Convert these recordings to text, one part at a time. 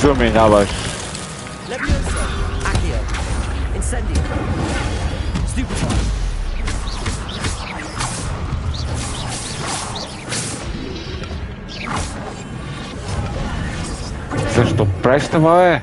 Заминаваш. Защо правиш това, бе?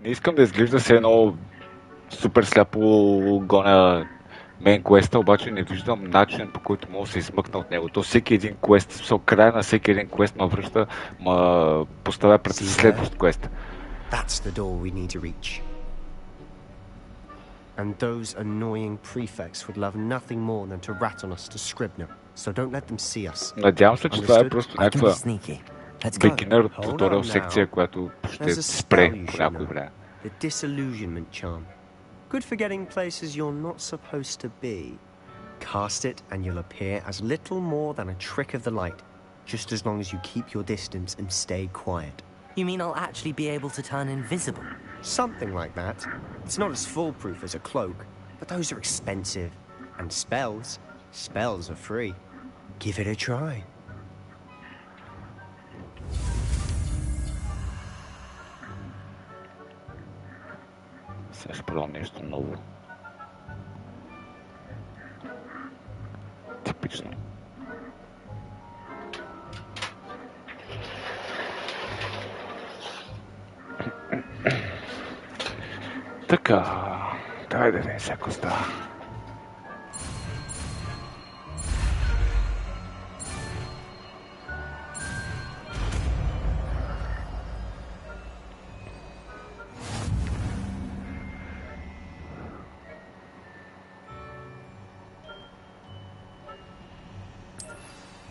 Не искам да изглежда се едно супер сляпо гоня мейн квеста, обаче не виждам начин, по който мога да се измъкна от него. То всеки един квест, края на всеки един квест ме връща, ма поставя пред следващ квест. That's the door we need to reach. And those annoying prefects would love nothing more than to rat on us to Scribner. So don't let them see us. Надявам се, че това е просто някаква beginner туториал секция, която ще спре по някое време. The disillusionment charm. Good for getting places you're not supposed to be. Cast it and you'll appear as little more than a trick of the light, just as long as you keep your distance and stay quiet. You mean I'll actually be able to turn invisible? Something like that. It's not as foolproof as a cloak, but those are expensive. And spells are free. Give it a try. Сега ще пробвам нещо ново. Типично. Така, давай да видим всяко става.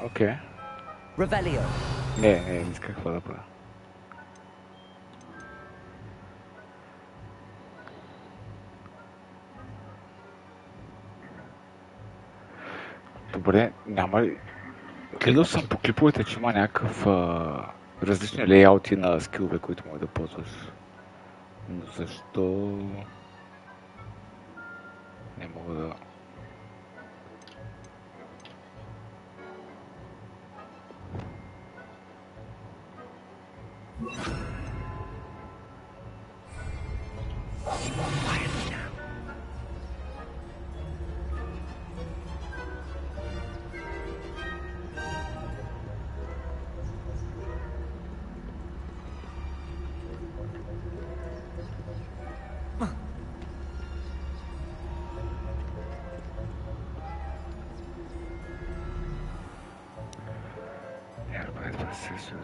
Окей. Revelio. Не исках какво да правя. Добре, няма ли... Гледал съм по клиповете, че има някакъв различни лейаути на скилове, които може да ползваш. Но защо... Не мога да...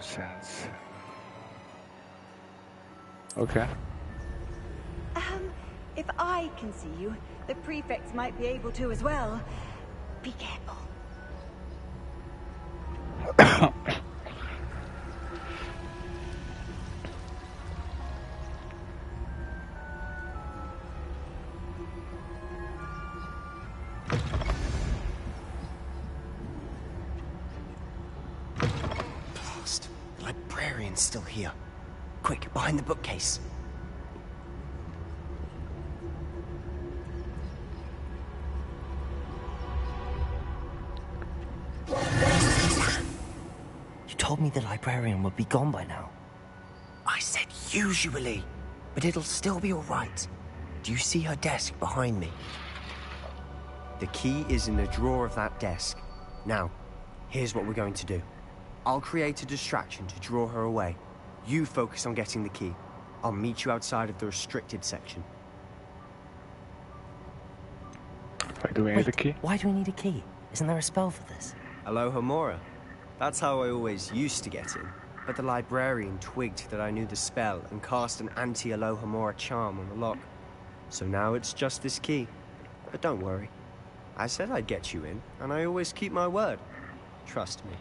Sense. Okay. If I can see you, the prefects might be able to as well. Be careful. Still here. Quick, behind the bookcase. You told me the librarian would be gone by now. I said usually, but it'll still be all right. Do you see her desk behind me? The key is in the drawer of that desk. Now, here's what we're going to do. I'll create a distraction to draw her away. You focus on getting the key. I'll meet you outside of the restricted section. Why do we need a key? Why do we need a key? Isn't there a spell for this? Alohomora. That's how I always used to get in. But the librarian twigged that I knew the spell and cast an anti-Alohomora charm on the lock. So now it's just this key. But don't worry. I said I'd get you in, and I always keep my word. Trust me.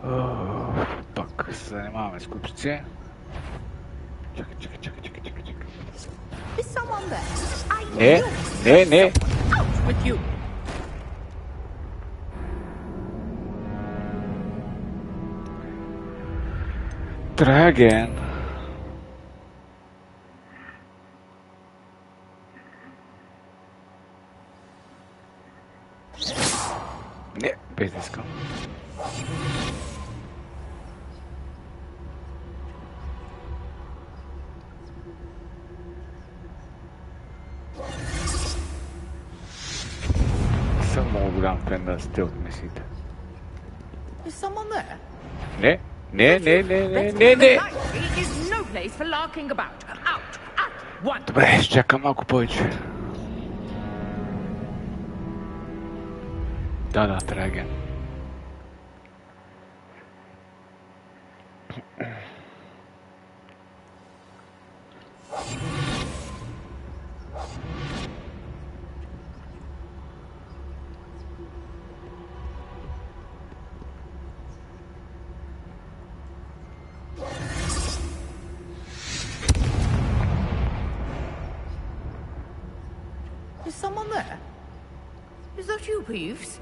Oh. Тук се занимаваме с купчици. Чакай. Is someone there? Не. Out with you! Try again. Не, без да искам. Съм много голям фен на стелт мисиите. Is someone there? Не. Library is no place for larking about. Out at once! Добре, ще чакам малко повече. Да, try again. Is someone there? Is that you, Peeves?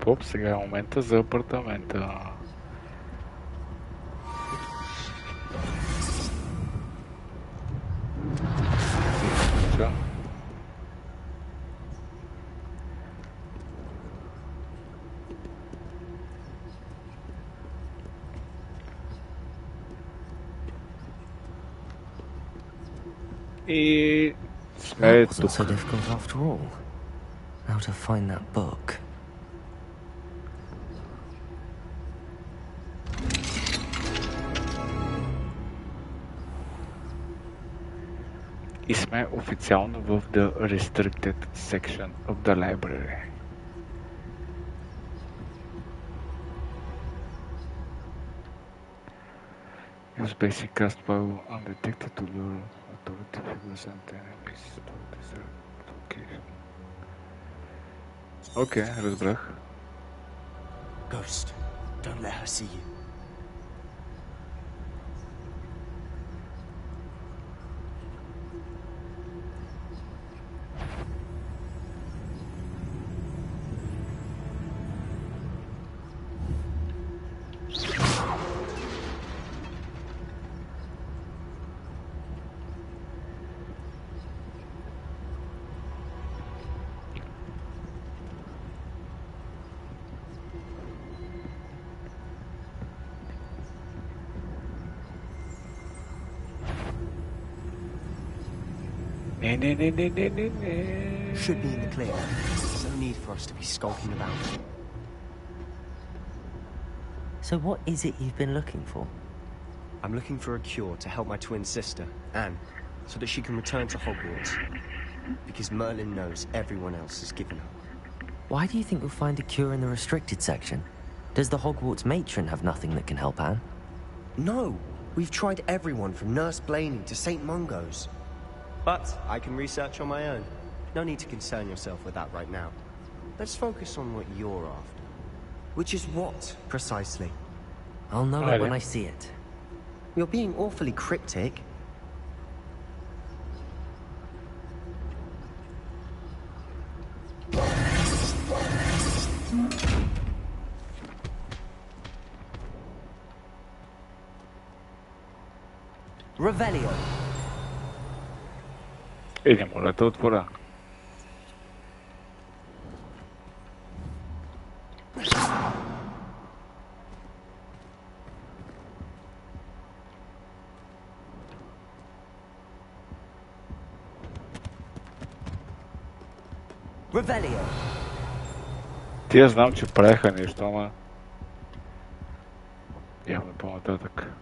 Оп, сега е момента за апартамента. И сме That wasn't тук. so difficult after all. How to find that book? И сме официално в the restricted section of the library. Use basic cast while undetected to lure authority figures and enemies to desert location. Окей, разбрах. Ghost, don't let her see you. Не. Should be in the clear. No need for us to be skulking about. So what is it you've been looking for? I'm looking for a cure to help my twin sister, Anne, so that she can return to Hogwarts. Because Merlin knows everyone else has given up. Why do you think you'll find a cure in the restricted section? Does the Hogwarts matron have nothing that can help Anne? No! We've tried everyone from Nurse Blaney to St. Mungo's. But I can research on my own. No need to concern yourself with that right now. Let's focus on what you're after. Which is what, precisely? I'll know it when I see it. You're being awfully cryptic. Revelio. Не моля да отворя. Revelio. Тия знам, че правеха нещо, ама... Явно по-нататък.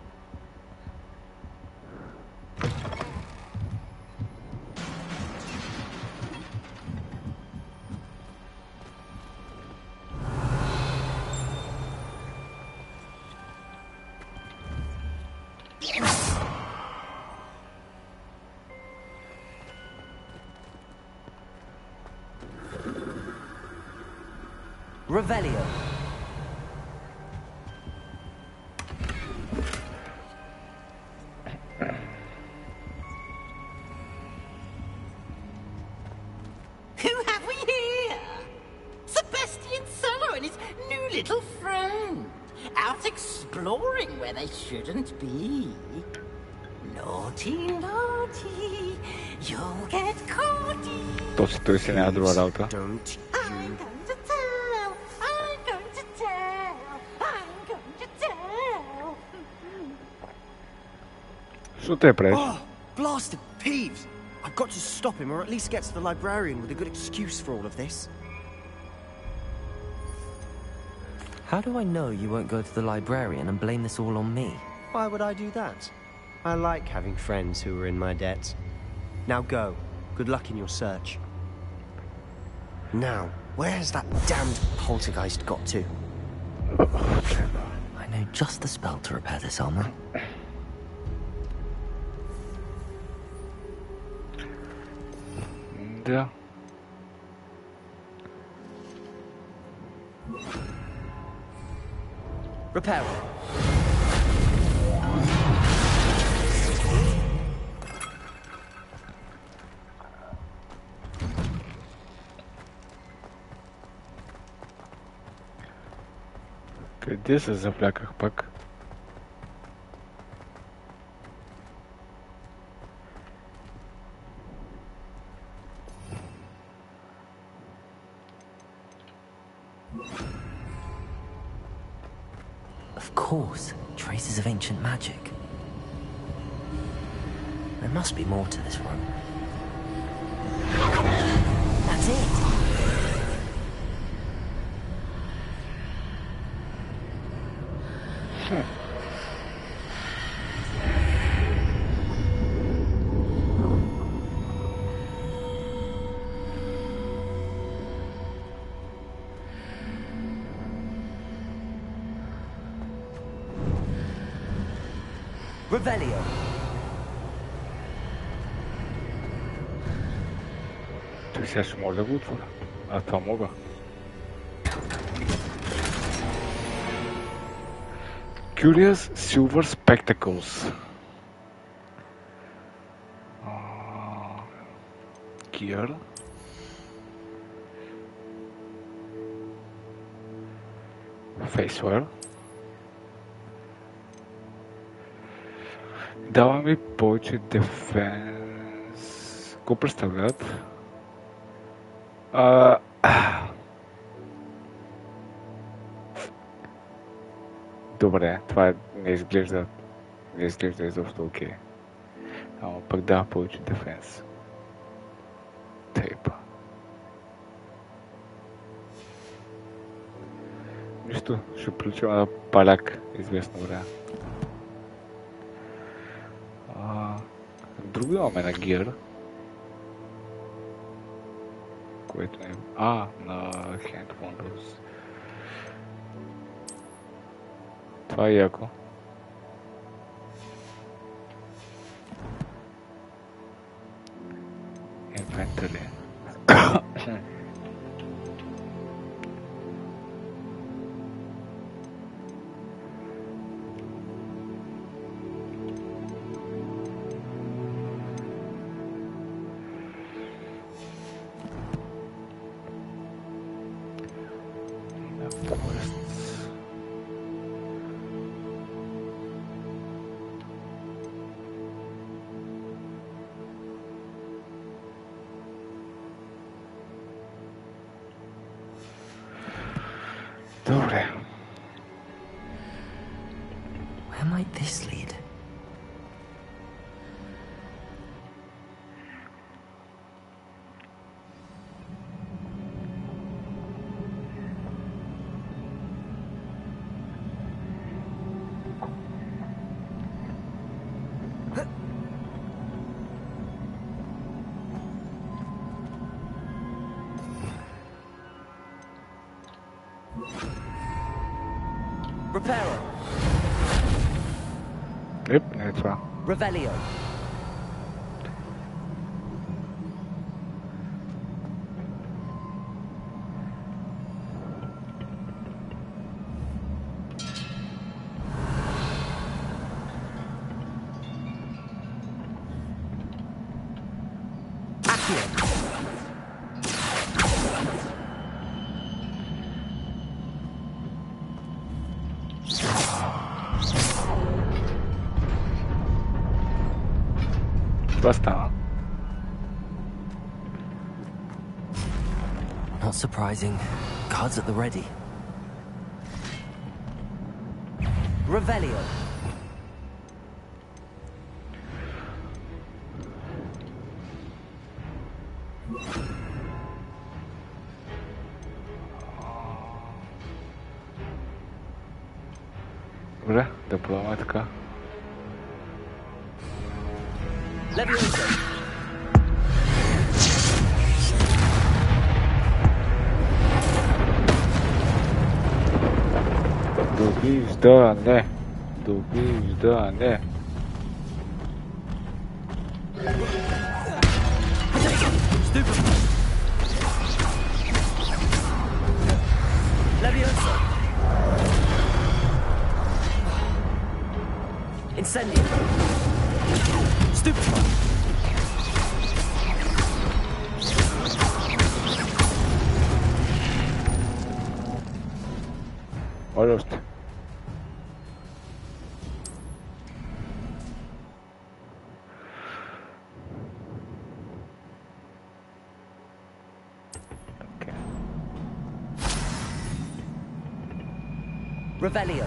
Revelio. start exploring where they shouldn't be. Naughty, naughty, you'll get caughty. Точно той си няма друга работа. Don't I'm you... going to tell, I'm going to tell, I'm going to tell. Що те правиш? Oh, blasted Peeves! I've got to stop him, or at least get to the librarian with a good excuse for all of this. How do I know you won't go to the librarian and blame this all on me? Why would I do that? I like having friends who are in my debt. Now go. Good luck in your search. Now, where has that damned poltergeist got to? I know just the spell to repair this armor. Да. Repair it. Къде се завляках пак? Of course, traces of ancient magic. There must be more to this room. That's it! Revelio. Той сега ще може да го отворя. А това мога. Curious Silver Spectacles. Gear. Faceware. Дава ми повече дефенс. Какво представляват? Добре, това не изглежда изобщо окей. Ама пък дава повече дефенс. Тейпа. Нищо, ще приличаме на паляк известно време. Друго имаме на гир. Което е... на Hand Wonders. Това е яко. Inventory. Добре. Where might this lead? Reparo. Yep, не е това. Revelio. Това стана. Not surprising. Guards at the ready. Revelio. Добре, да пробваме така. Levioso. Довиждане. Довиждане. Levioso. Incendio. Stupefy. Моля още. Revelio.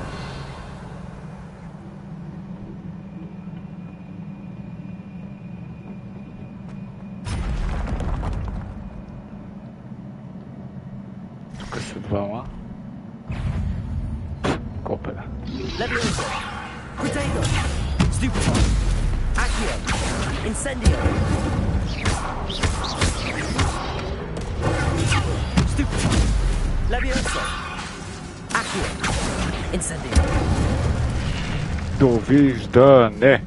Тук са двама. Копера. Levioso. Potato. Stupefy. Accio. Incendio. Stupefy. Levioso. Accio. Incendio. Довиждане.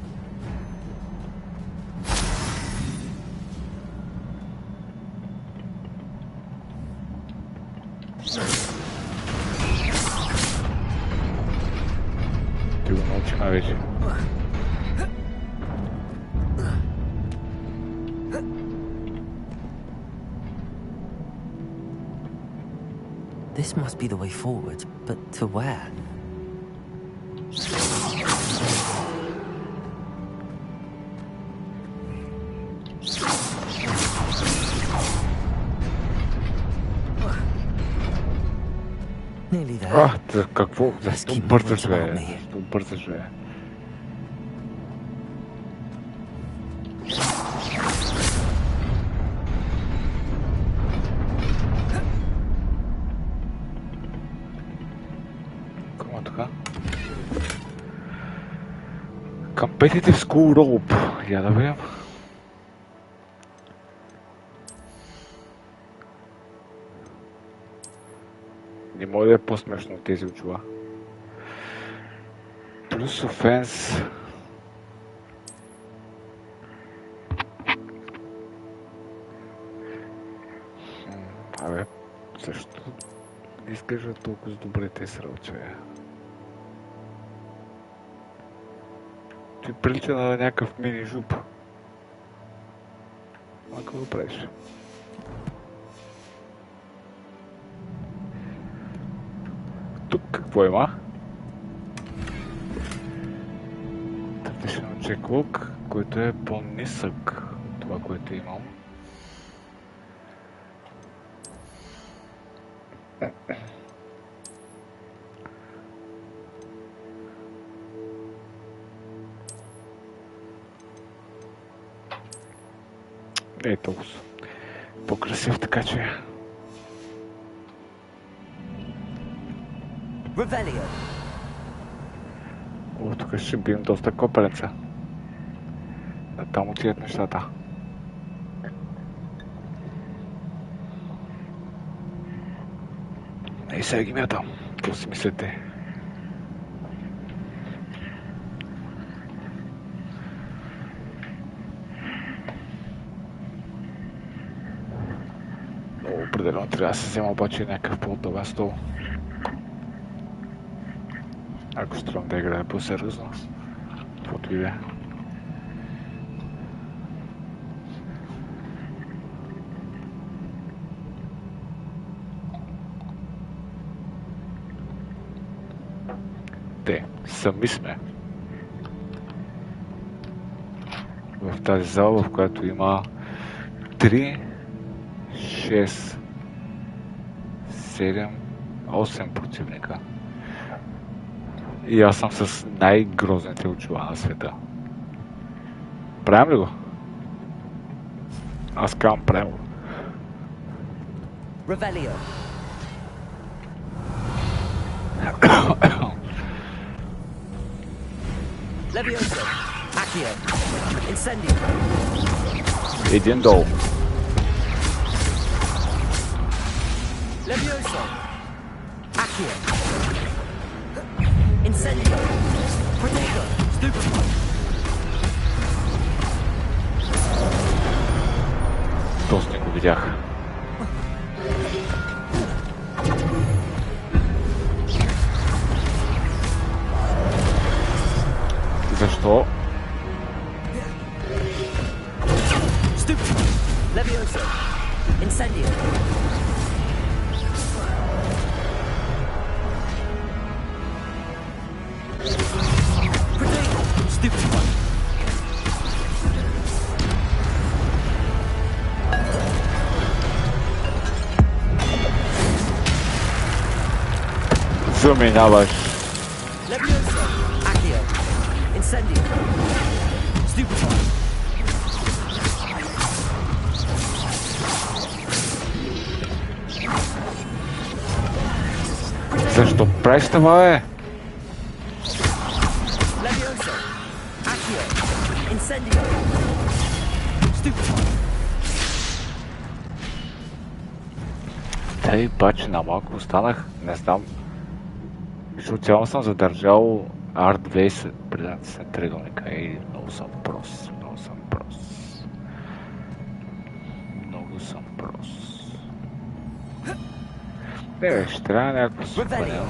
Ти го научихме вече. This must be the way forward, but to where? Nearly there. Какво? Защо keep бързаш, moving бе? about me. Защо бързаш, бе? Comment така? Competitive School Rope. Я да видим. Не може да е по-смешно от тези очила. Плюс офенс. Абе, също не изглежда толкова добре те срълче. Ти прилича на някакъв мини жуп. Ако го правиш. Тук какво има? Traditional checkbook, който е по-нисък от това, което имам. Не е толкова по-красив, така че... Revelio. О, тук ще бием доста копелеца. Да там отидат нещата. И сега ги мятам. Какво си мислите? Много определено трябва да се взема обаче някакъв по-дълъг стол. Ако ще трябва да играе по-сериозно. Каквото и да е. Те, сами сме. в тази зала, в която има 3, 6, 7, 8 противника. И аз съм с най-грозните очила на света. Правим ли го? Аз казвам правим го. Revelio. Levioso. Accio. Incendio. Един долу. Levioso. Accio. Incendio. Protego. Stupefy. Тоест не го видях. Защо? Stupefy. Levioso. Incendio. Protego. Stupefy. Заминаваш. Levioso. Accio. Incendio. Stupefy. Защо правиш това, бе? Levioso. Accio. Incendio. Stupefy. Тъй бачи на малко останах, не знам. Защото цяло съм задържал R2 преди да се триъгълника и много съм прост. Много съм прост. Много съм прост. Не, ще трябва някакво спомене.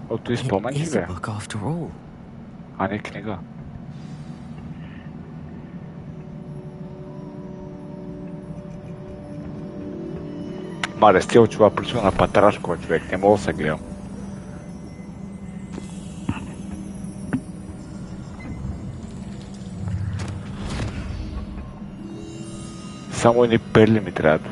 Ото и спомен It ли is a бе? book after all. А не книга. Маре, с тия очила причина на Патрашкова, човек, не мога да се гледам. Само едни перли ми трябват.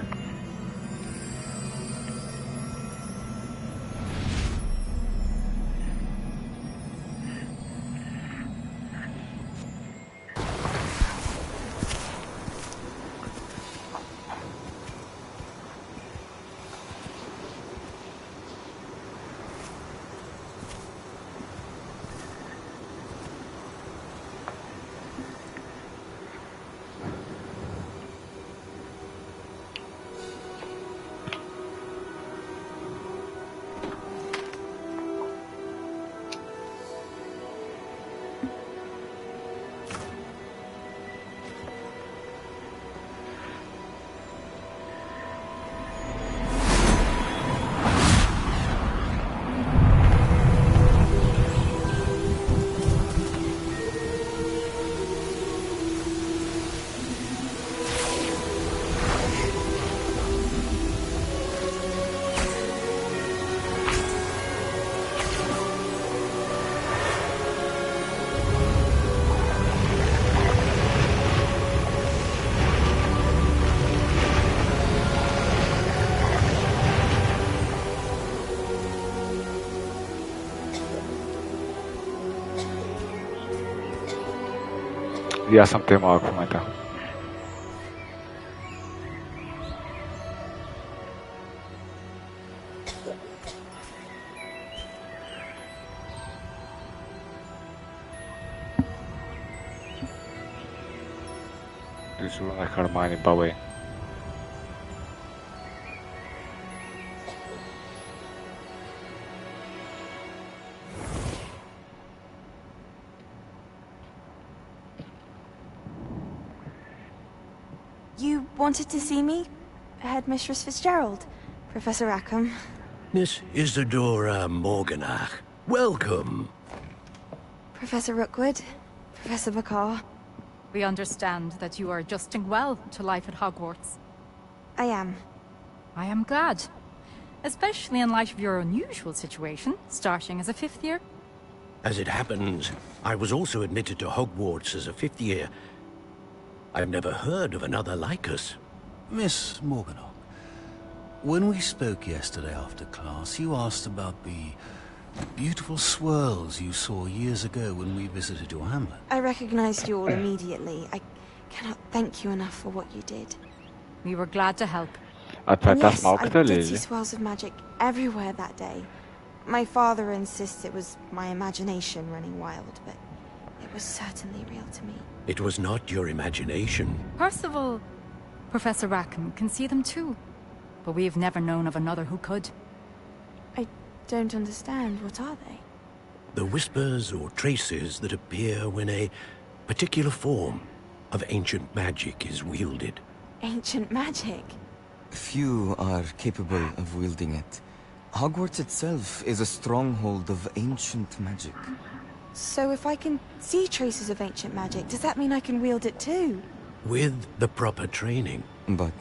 И аз съм те малък в момента. Рисува на Хармани, бабай. You wanted to see me? Headmistress Fitzgerald? Professor Rackham? Miss Isadora Morganach, welcome. Professor Rookwood? Professor Bakar? We understand that you are adjusting well to life at Hogwarts. I am. I am glad. Especially in light of your unusual situation, starting as a 5th year. As it happens, I was also admitted to Hogwarts as a fifth year. I've never heard of another like us. Miss Morganock, when we spoke yesterday after class, you asked about the beautiful swirls you saw years ago when we visited your hamlet. I recognized you all immediately. I cannot thank you enough for what you did. We were glad to help. А това е And тази yes, I малката did ли? see swirls of magic everywhere that day. My father insists it was my imagination running wild, but it was certainly real to me. It was not your imagination. Percival, Professor Rackham can see them too. But we've never known of another who could. I don't understand. What are they? The whispers or traces that appear when a particular form of ancient magic is wielded. Ancient magic? Few are capable of wielding it. Hogwarts itself is a stronghold of ancient magic. So if I can see traces of ancient magic, does that mean I can wield it too? With the proper training. But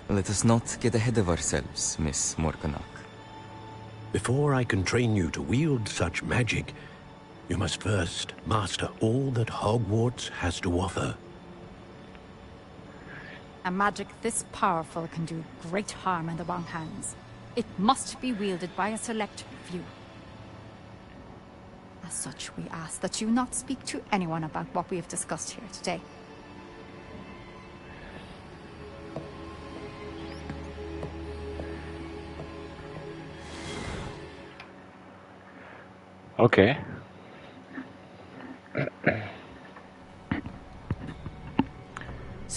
let us not get ahead of ourselves, Miss Morganock. Before I can train you to wield such magic, you must first master all that Hogwarts has to offer. A magic this powerful can do great harm in the wrong hands. It must be wielded by a select few. As such, we ask that you not speak to anyone about what we have discussed here today. Окей.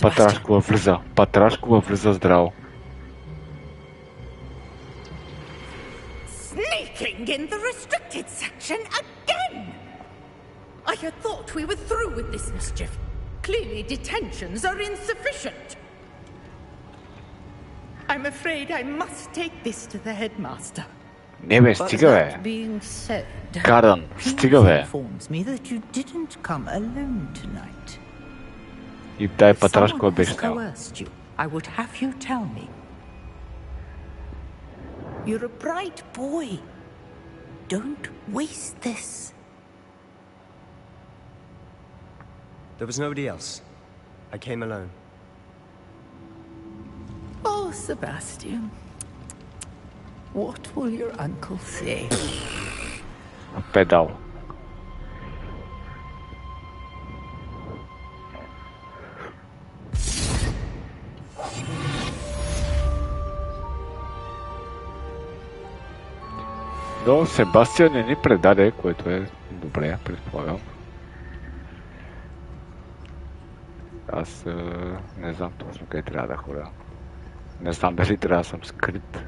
Патрашкова влиза. Патрашкова влиза здраво. Sneaking in the restricted section again! I had thought we were through with this mischief. Clearly detentions are insufficient. I'm afraid I must take this to the headmaster. Не бе, стига бе. That being said, Каран, стига бе. informs me that you didn't come alone tonight. И дай Someone Патрашкова has беше там. coerced you. I would have you tell me. You're a bright boy. Don't waste this. There was nobody else. I came alone. Oh, Sebastian. What will your uncle say? Педал. Но Себастиан не ни предаде, което е добре, предполагам. Аз не знам точно къде трябва да ходя. Не знам дали трябва да съм скрит.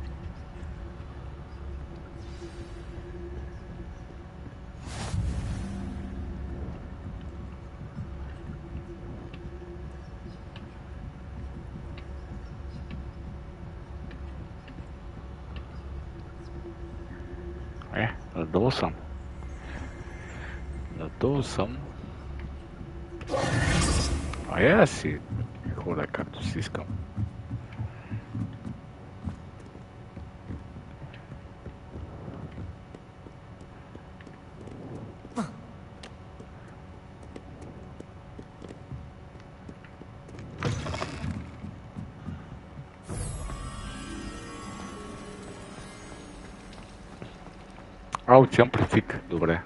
Надолу съм. Надолу съм. А я си хода както си искам. Отивам при Фик, добре.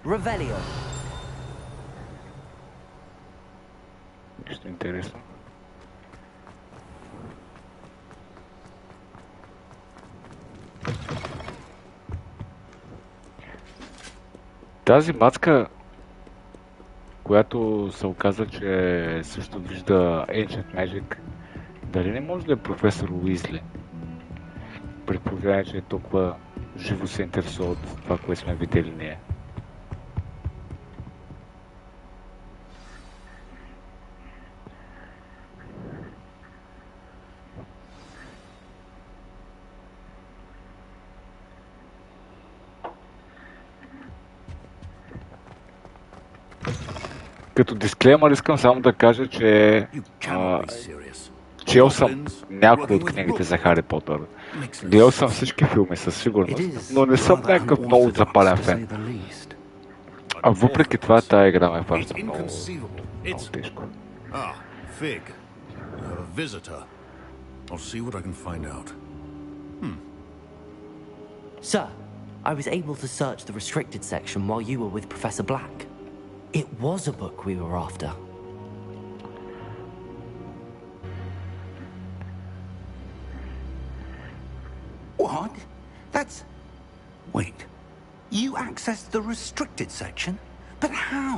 Revelio. Нещо интересно. Тази мацка, която се оказа, че също вижда Ancient Magic, дали не може да е професор Уизли? При положение, че толкова живо се интересува от това, което сме видели ние. Като дисклеймър искам само да кажа, че чел съм някои от книгите за Хари Потър. Гледал съм всички филми със сигурност, но не съм някакъв много запален фен. А въпреки това, тая игра ме фаща много тежко. Fig. A visitor. I'll see what I can find out. Sir, I was able to search the restricted section while you were with Professor Black. It was a book we were after. What? That's... Wait. You accessed the restricted section? But how?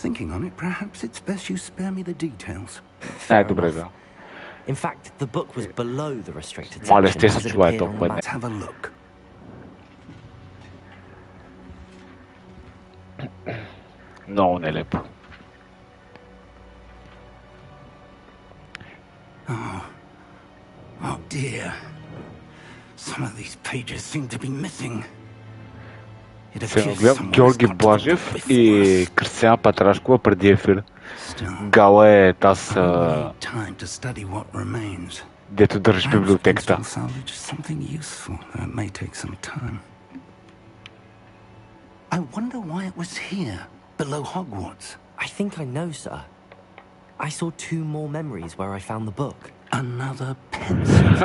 Thinking on it, perhaps it's best you spare me the details. Добре, да. In fact, the book was below the restricted Мале, section сте as се it чувае appeared on the толкова. map. Let's have a look. Много нелепо. Oh dear. Some of these pages seem to be missing. It Се appears гледам someone has Георги got to the Блажев book и before us. Кристияна Патрашкова преди ефир. Still, Гала е таз, I need time to study what remains. дето държи Perhaps we can библиотеката. still salvage something useful, though it may take some time. I wonder why it was here, below Hogwarts. I think I know, sir. I saw 2 more memories where I found the book. Another pensive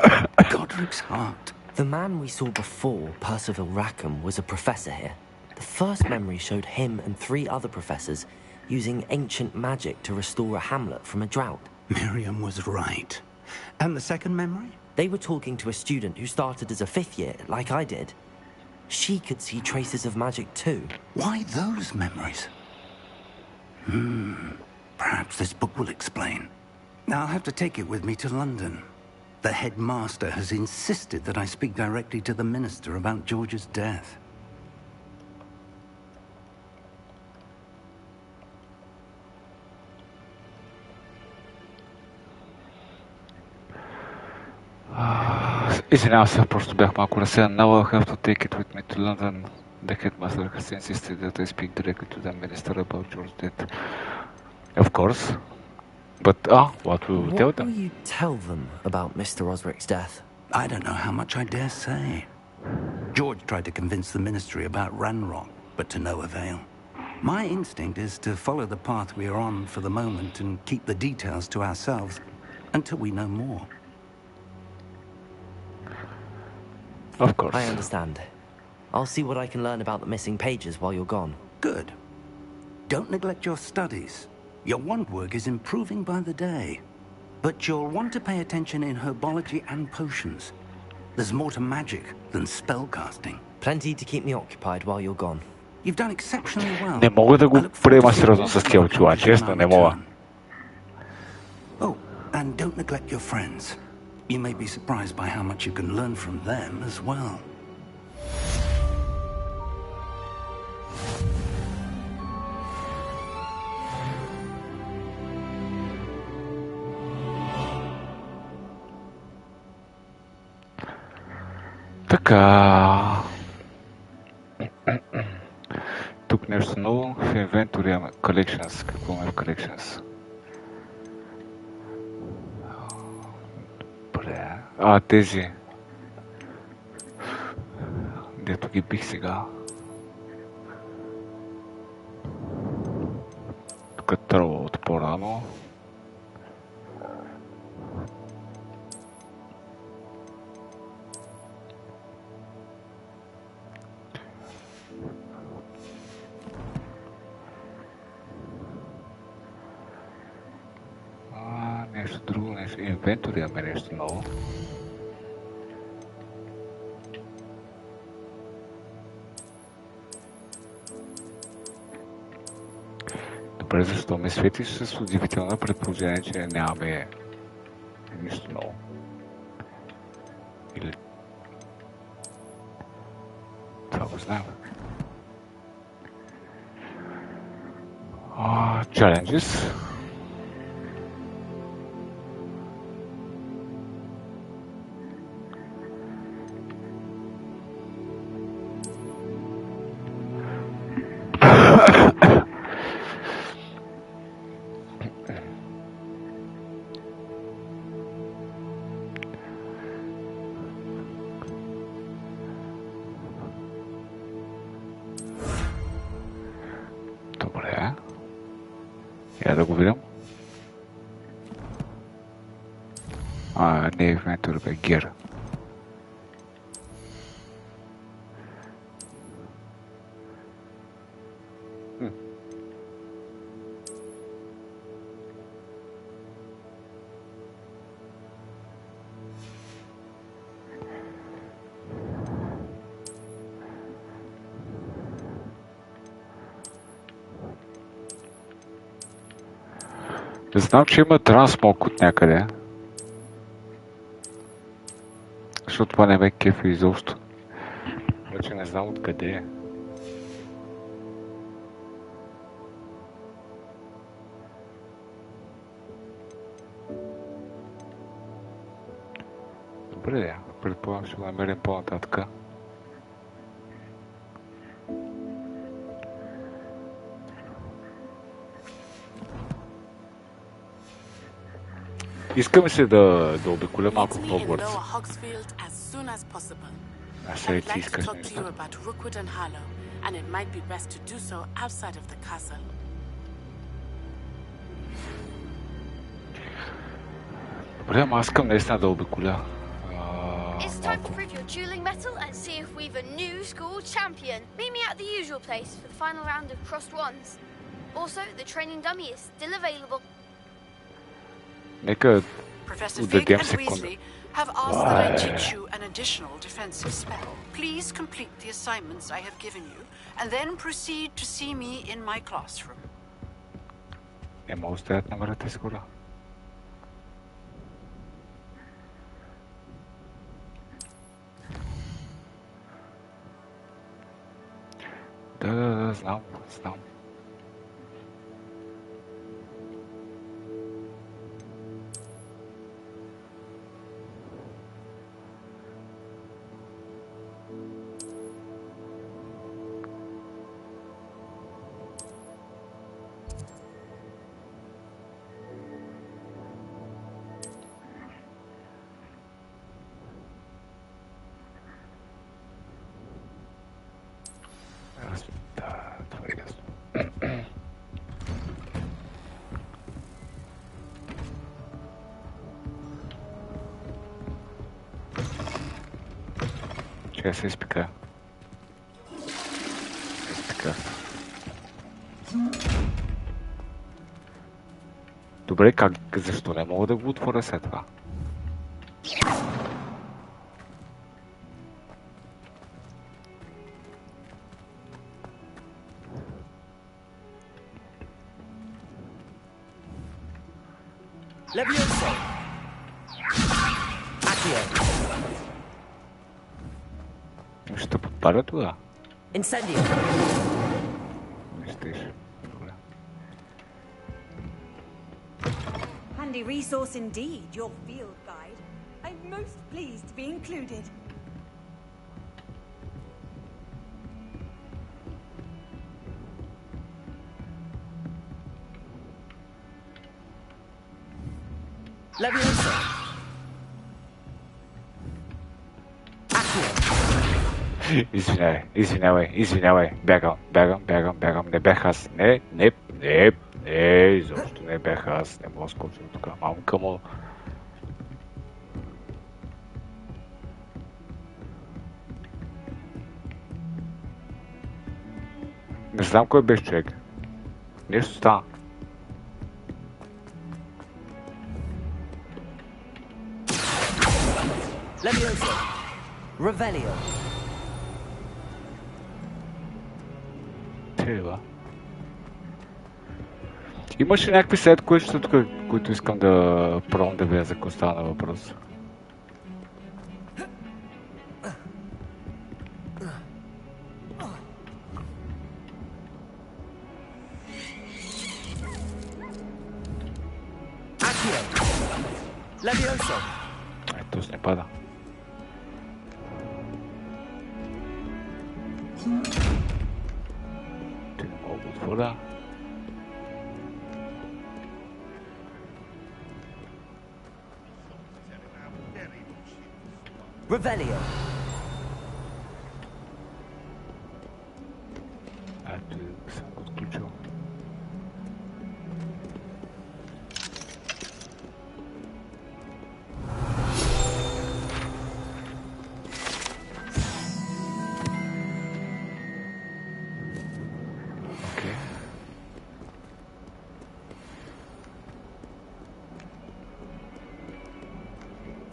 Godric's heart. The man we saw before, Percival Rackham, was a professor here. The first memory showed him and 3 other professors using ancient magic to restore a hamlet from a drought. Miriam was right. And the second memory? They were talking to a student who started as a 5th year, like I did. She could see traces of magic too. Why those memories? Perhaps this book will explain. Now I'll have to take it with me to London. The headmaster has insisted that I speak directly to the minister about George's death. Извинявам се, просто бях малко разсеян. Now I'll have to take it with me to London. The headmaster has insisted that I speak directly to the minister about George's death. Of course. But, what will you tell What them? will you tell them about Mr. Osric's death? I don't know how much I dare say. George tried to convince the ministry about Ranrock, but to no avail. My instinct is to follow the path we are on for the moment and keep the details to ourselves until we know more. Of course. I understand. I'll see what I can learn about the missing pages while you're gone. Good. Don't neglect your studies. Your wand work is improving by the day. But you'll want to pay attention in herbology and potions. There's more to magic than spellcasting. Plenty to keep me occupied while you're gone. You've done exceptionally well. Не мога да I го look forward приема to seeing сериозно what с you тия can очила, accomplish честно, when I не мога. return. Oh, and don't neglect your friends. You may be surprised by how much you can learn from them as well. Така. Тук нещо ново. В инвентори имаме Collections. Какво има в Collections? Добре. Тези. Дето ги бих сега. Тук е тръгва от по-рано. Нещо друго, нещо. Инвентори имаме нещо ново. Добре, защо ме светиш с удивително предположение, че нямаме нищо ново. Или... Това го знаем. Challenges. Я да го видим. Не е инвентор, бе, гер. Знам, че има трансмок от някъде. Защото това не ме кефи изобщо. Вече не знам откъде е. Добре, предполагам, ще го намерим по-нататък. Искаме се да обиколя малко в Хогвартс. А сега ти искаш нещо. Добре, ама аз искам наистина да обиколя. It's time to prove your dueling mettle and see if we've a new school champion. Meet me at the usual place for the final round of crossed wands. Also, the training dummy is still available. Нека Professor Fig дадем and секунда. Weasley have asked that I teach you an additional defensive spell. Please complete the assignments I have given you, and then proceed to see me in my classroom. Не мога да стоят на врата скоро. Да, знам. Това е ясно. Чакай се изпика. Добре, защо не мога да го отворя след това? Levioso! Accio! Ще подпаля това. Incendio! Не щеш. Добре. Handy resource indeed, your field guide. I'm most pleased to be included. Levioso! Извинявай. Бягам. Не бях аз. Не, изобщо не бях аз. Не мога да скоча от тук. Мамка му. Не знам кой беше човек. Нещо стана. Levioso! Revelio! Тева. Имаше някакви след които искам да пробвам да вляза, ако стана въпрос. Levioso! Ето с не пада. Ти не мога да отворя. Revelio! Ето съм го отключил.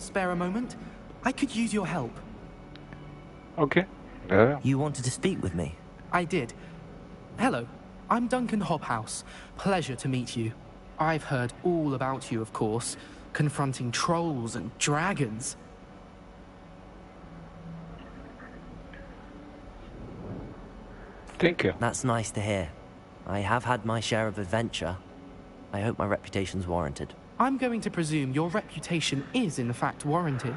spare a moment? I could use your help. Okay. Yeah. You wanted to speak with me? I did. Hello, I'm Duncan Hobhouse. Pleasure to meet you. I've heard all about you, of course, confronting trolls and dragons. Thank you. That's nice to hear. I have had my share of adventure. I hope my reputation's warranted. I'm going to presume your reputation is in fact warranted,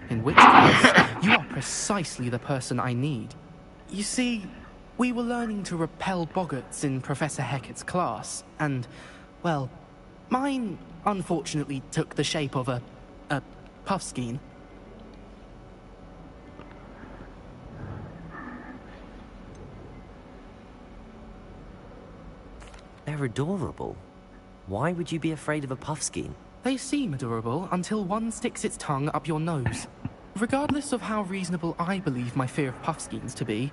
in which case you are precisely the person I need. You see, we were learning to repel boggarts in Professor Hecat's class, and, well, mine unfortunately took the shape of a puffskein. They're adorable. Why would you be afraid of a puffskein? They seem adorable until one sticks its tongue up your nose. Regardless of how reasonable I believe my fear of puffskeins to be,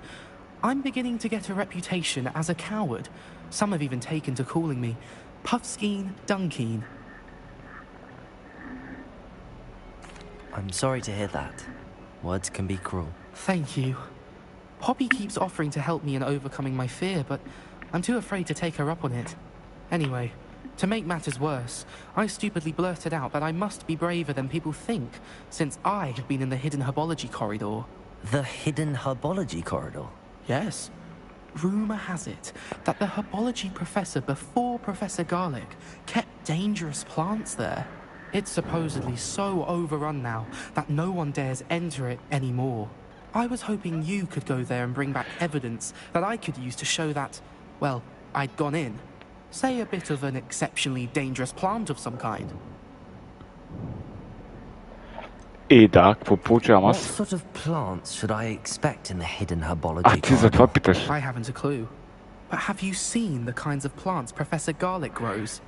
I'm beginning to get a reputation as a coward. Some have even taken to calling me Puffskein Dunkeen. I'm sorry to hear that. Words can be cruel. Thank you. Poppy keeps offering to help me in overcoming my fear, but I'm too afraid to take her up on it. Anyway, to make matters worse, I stupidly blurted out that I must be braver than people think, since I have been in the hidden herbology corridor. The hidden herbology corridor? Yes. Rumour has it that the herbology professor before Professor Garlic kept dangerous plants there. It's supposedly so overrun now that no one dares enter it anymore. I was hoping you could go there and bring back evidence that I could use to show that, well, I'd gone in. Say a bit of an exceptionally dangerous plant of some kind. What sort of plants should I expect in the hidden herbology corridor? I haven't a clue. But have you seen the kinds of plants Professor Garlic grows?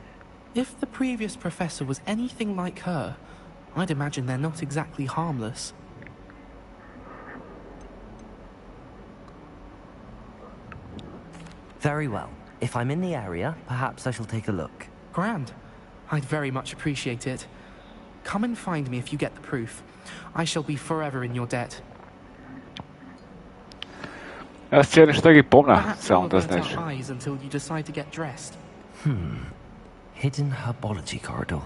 If the previous professor was anything like her, I'd imagine they're not exactly harmless. Very well. If I'm in the area, perhaps I shall take a look. Grand. I'd very much appreciate it. Come and find me if you get the proof. I shall be forever in your debt. Аз тези неща ги помня, Perhaps само we'll да avert знаеш. our eyes until you decide to get dressed. Hidden herbology corridor.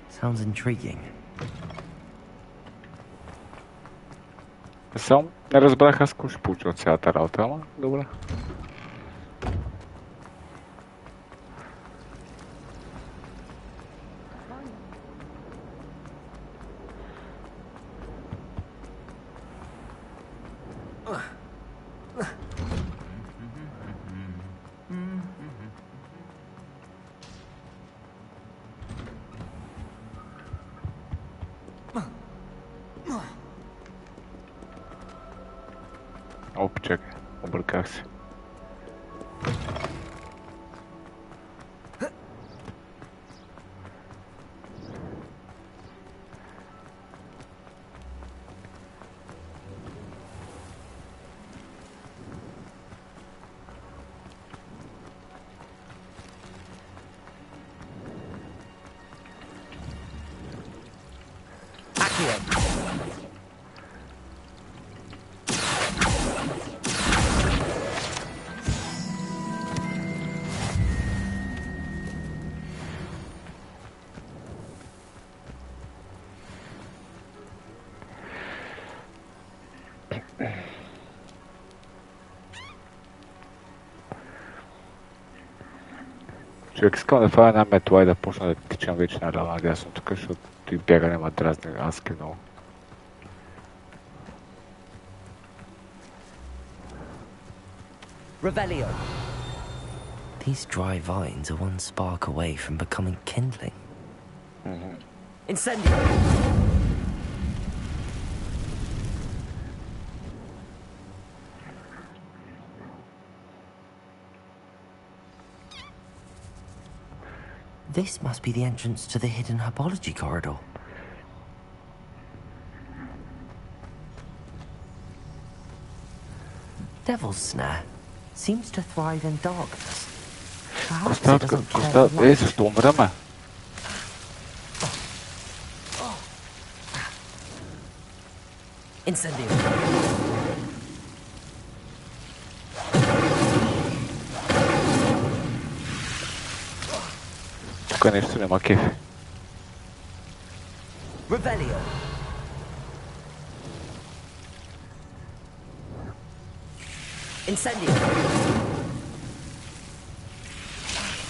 Sounds intriguing. Само не разбрах аз какво ще получи от цялата работа, ама добре. Оп, чакай, обърках се. Човек, искам да фая една метла и да почна да тичам вече наляво надясно тук, защото и бягане ма дразни адски много. Revelio. These dry vines are one spark away from becoming kindling. Incendio! This must be the entrance to the hidden herbology corridor. Devil's snare seems to thrive in darkness. Perhaps it doesn't care for light. Защо умраме? Incendio. Тук нещо нема кефи. Revelio. Incendio.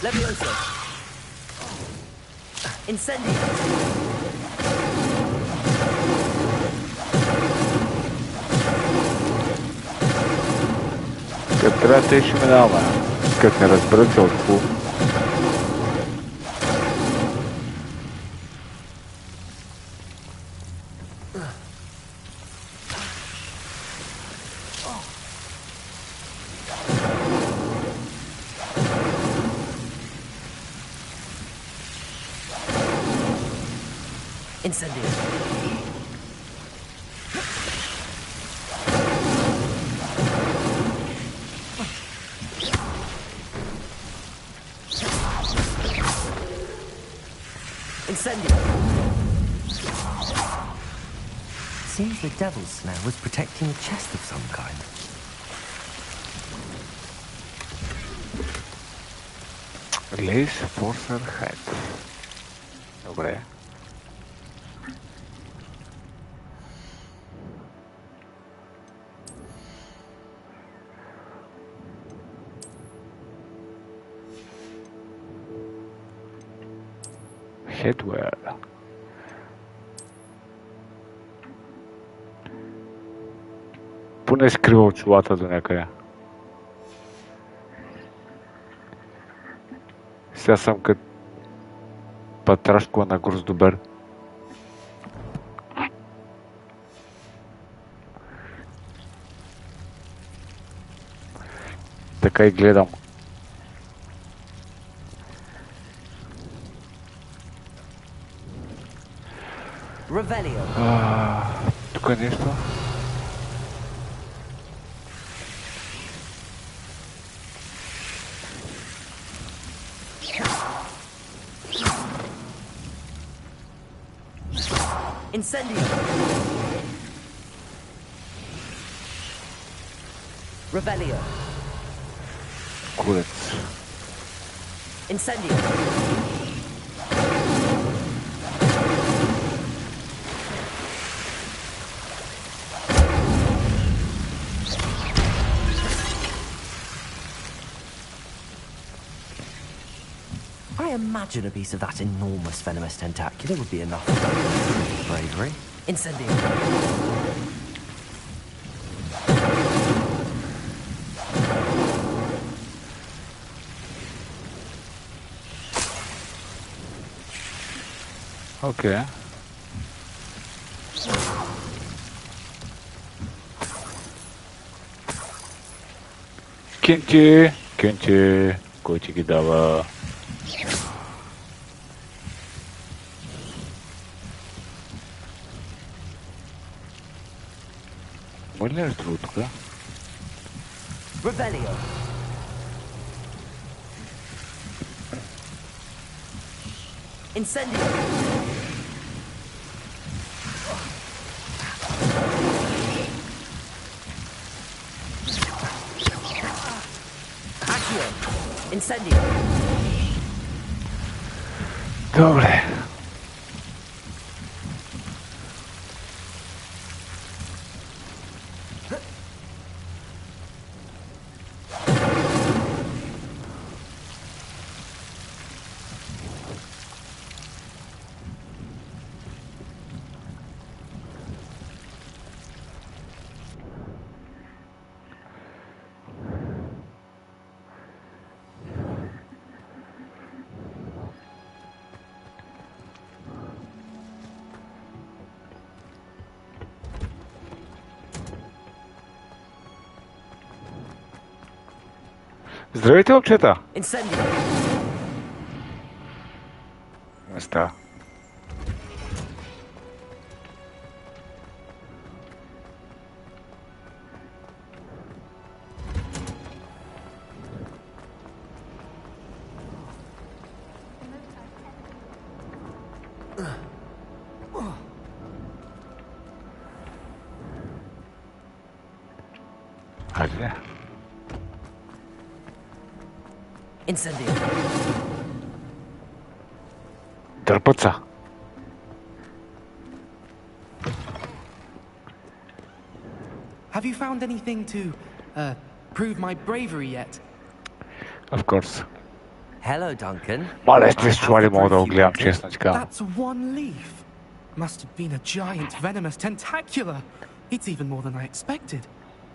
Levioso. Incendio. Като трябва те ще ме дава, като не разберат от какво. Incendio. Incendio. Seems the devil's snare was protecting a chest of some kind. Release Forcer Head. Добре. Headwear. Поне скрива очилата до някъде. Сега съм като Патрашкова на Гроздобер. Така и гледам. Тук е нещо. Incendio. Revelio. Курец. Incendio. I imagine a piece of that enormous venomous tentacular would be enough for bravery. Incendio. Okay. Кенче, кой ти ги дава? Може ли нещо друго тук? Revelio. Incendio. Accio. Incendio. Добре. Здравейте, момчета! Не става. Хайде. Incendio. Дърпат са. Have you found anything to, prove my bravery yet? Of course. Hello, Duncan. Мале сте чували, мога да го гледам, честно ти казвам. That's one leaf. Must have been a giant venomous tentacula. It's even more than I expected.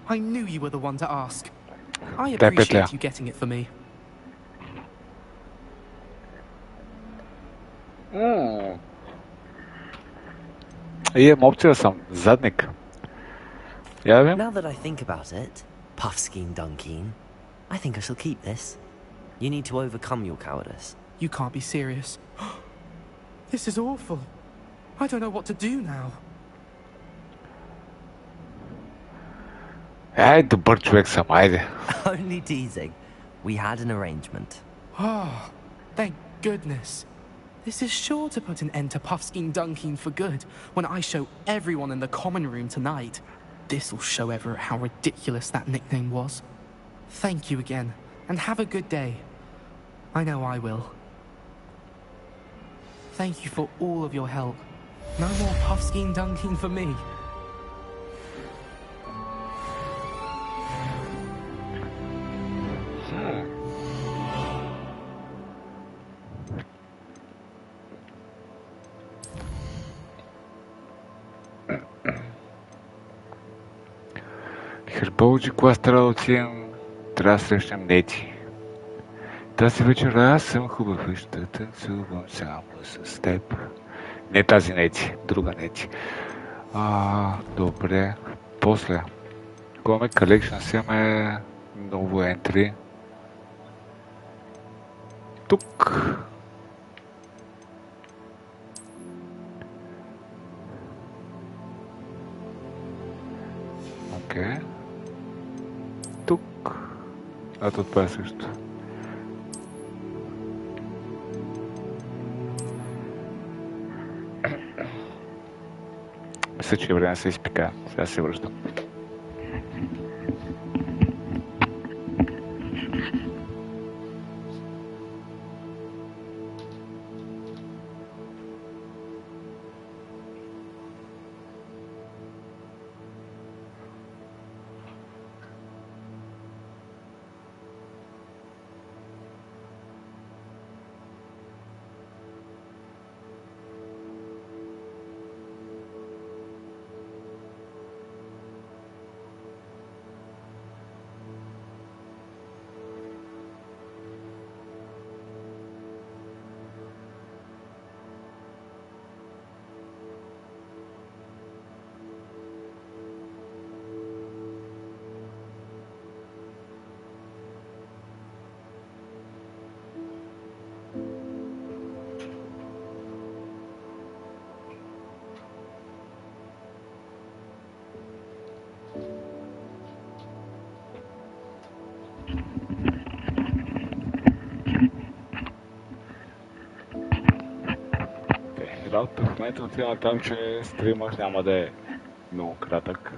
I knew you were the one to ask. I appreciate you getting it for me. Имам опция да съм задник. Now that I think about it, Puffskein Dunkeen, I think I shall keep this. You need to overcome your cowardice. You can't be serious. This is awful. I don't know what to do now. Добър човек съм, айде. Only teasing. We had an arrangement. Oh, thank goodness. This is sure to put an end to Puffskein Dunkeen for good when I show everyone in the common room tonight. This'll show Everett how ridiculous that nickname was. Thank you again, and have a good day. I know I will. Thank you for all of your help. No more Puffskein Dunkeen for me. Херболджи, клас трябва да отидем, трябва да срещнем Нети. Тази вечер аз съм хубав и ще танцувам само с теб. Не тази Нети, друга Нети. Добре. После. Имаме Collections, имаме ново ентри. Тук. Окей. Тук. Това е също. Мисля, че е време да се изпика. Сега се връщам. В момента отивам там, че стримът няма да е много кратък.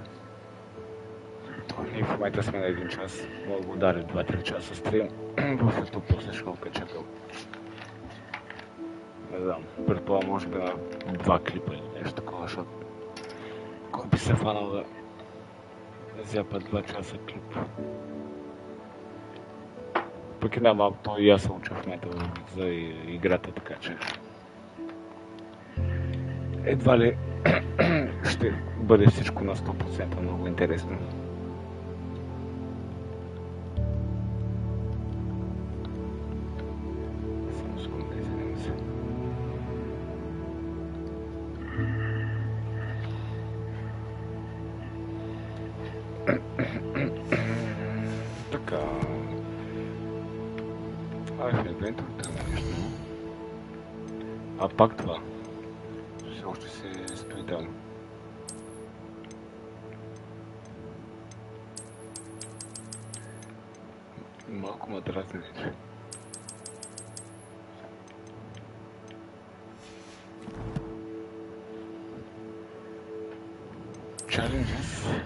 Ние в момента сме на 1 час. Мога да го ударя 2-3 часа стрим. В YouTube после ще го кача към. Не знам, предполагам може би на 2 клипа или нещо такова, защото кой би се фанал да зяпа 2 часа клип. Пък и малко, то и аз се уча в момента за играта, така че едва ли ще бъде всичко на 100% много интересно. Само секунда, извинявам се. Така. В евентът е нещо. А пак това. Още се стои там. Малко ме дразни вече. Challenges.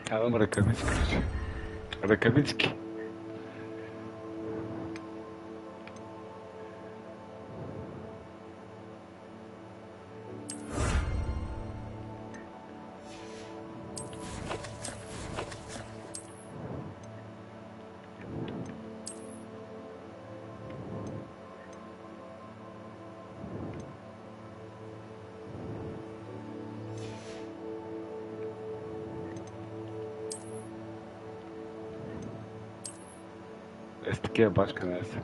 Давам ръкавички. Ръкавички. С такива бачка не са.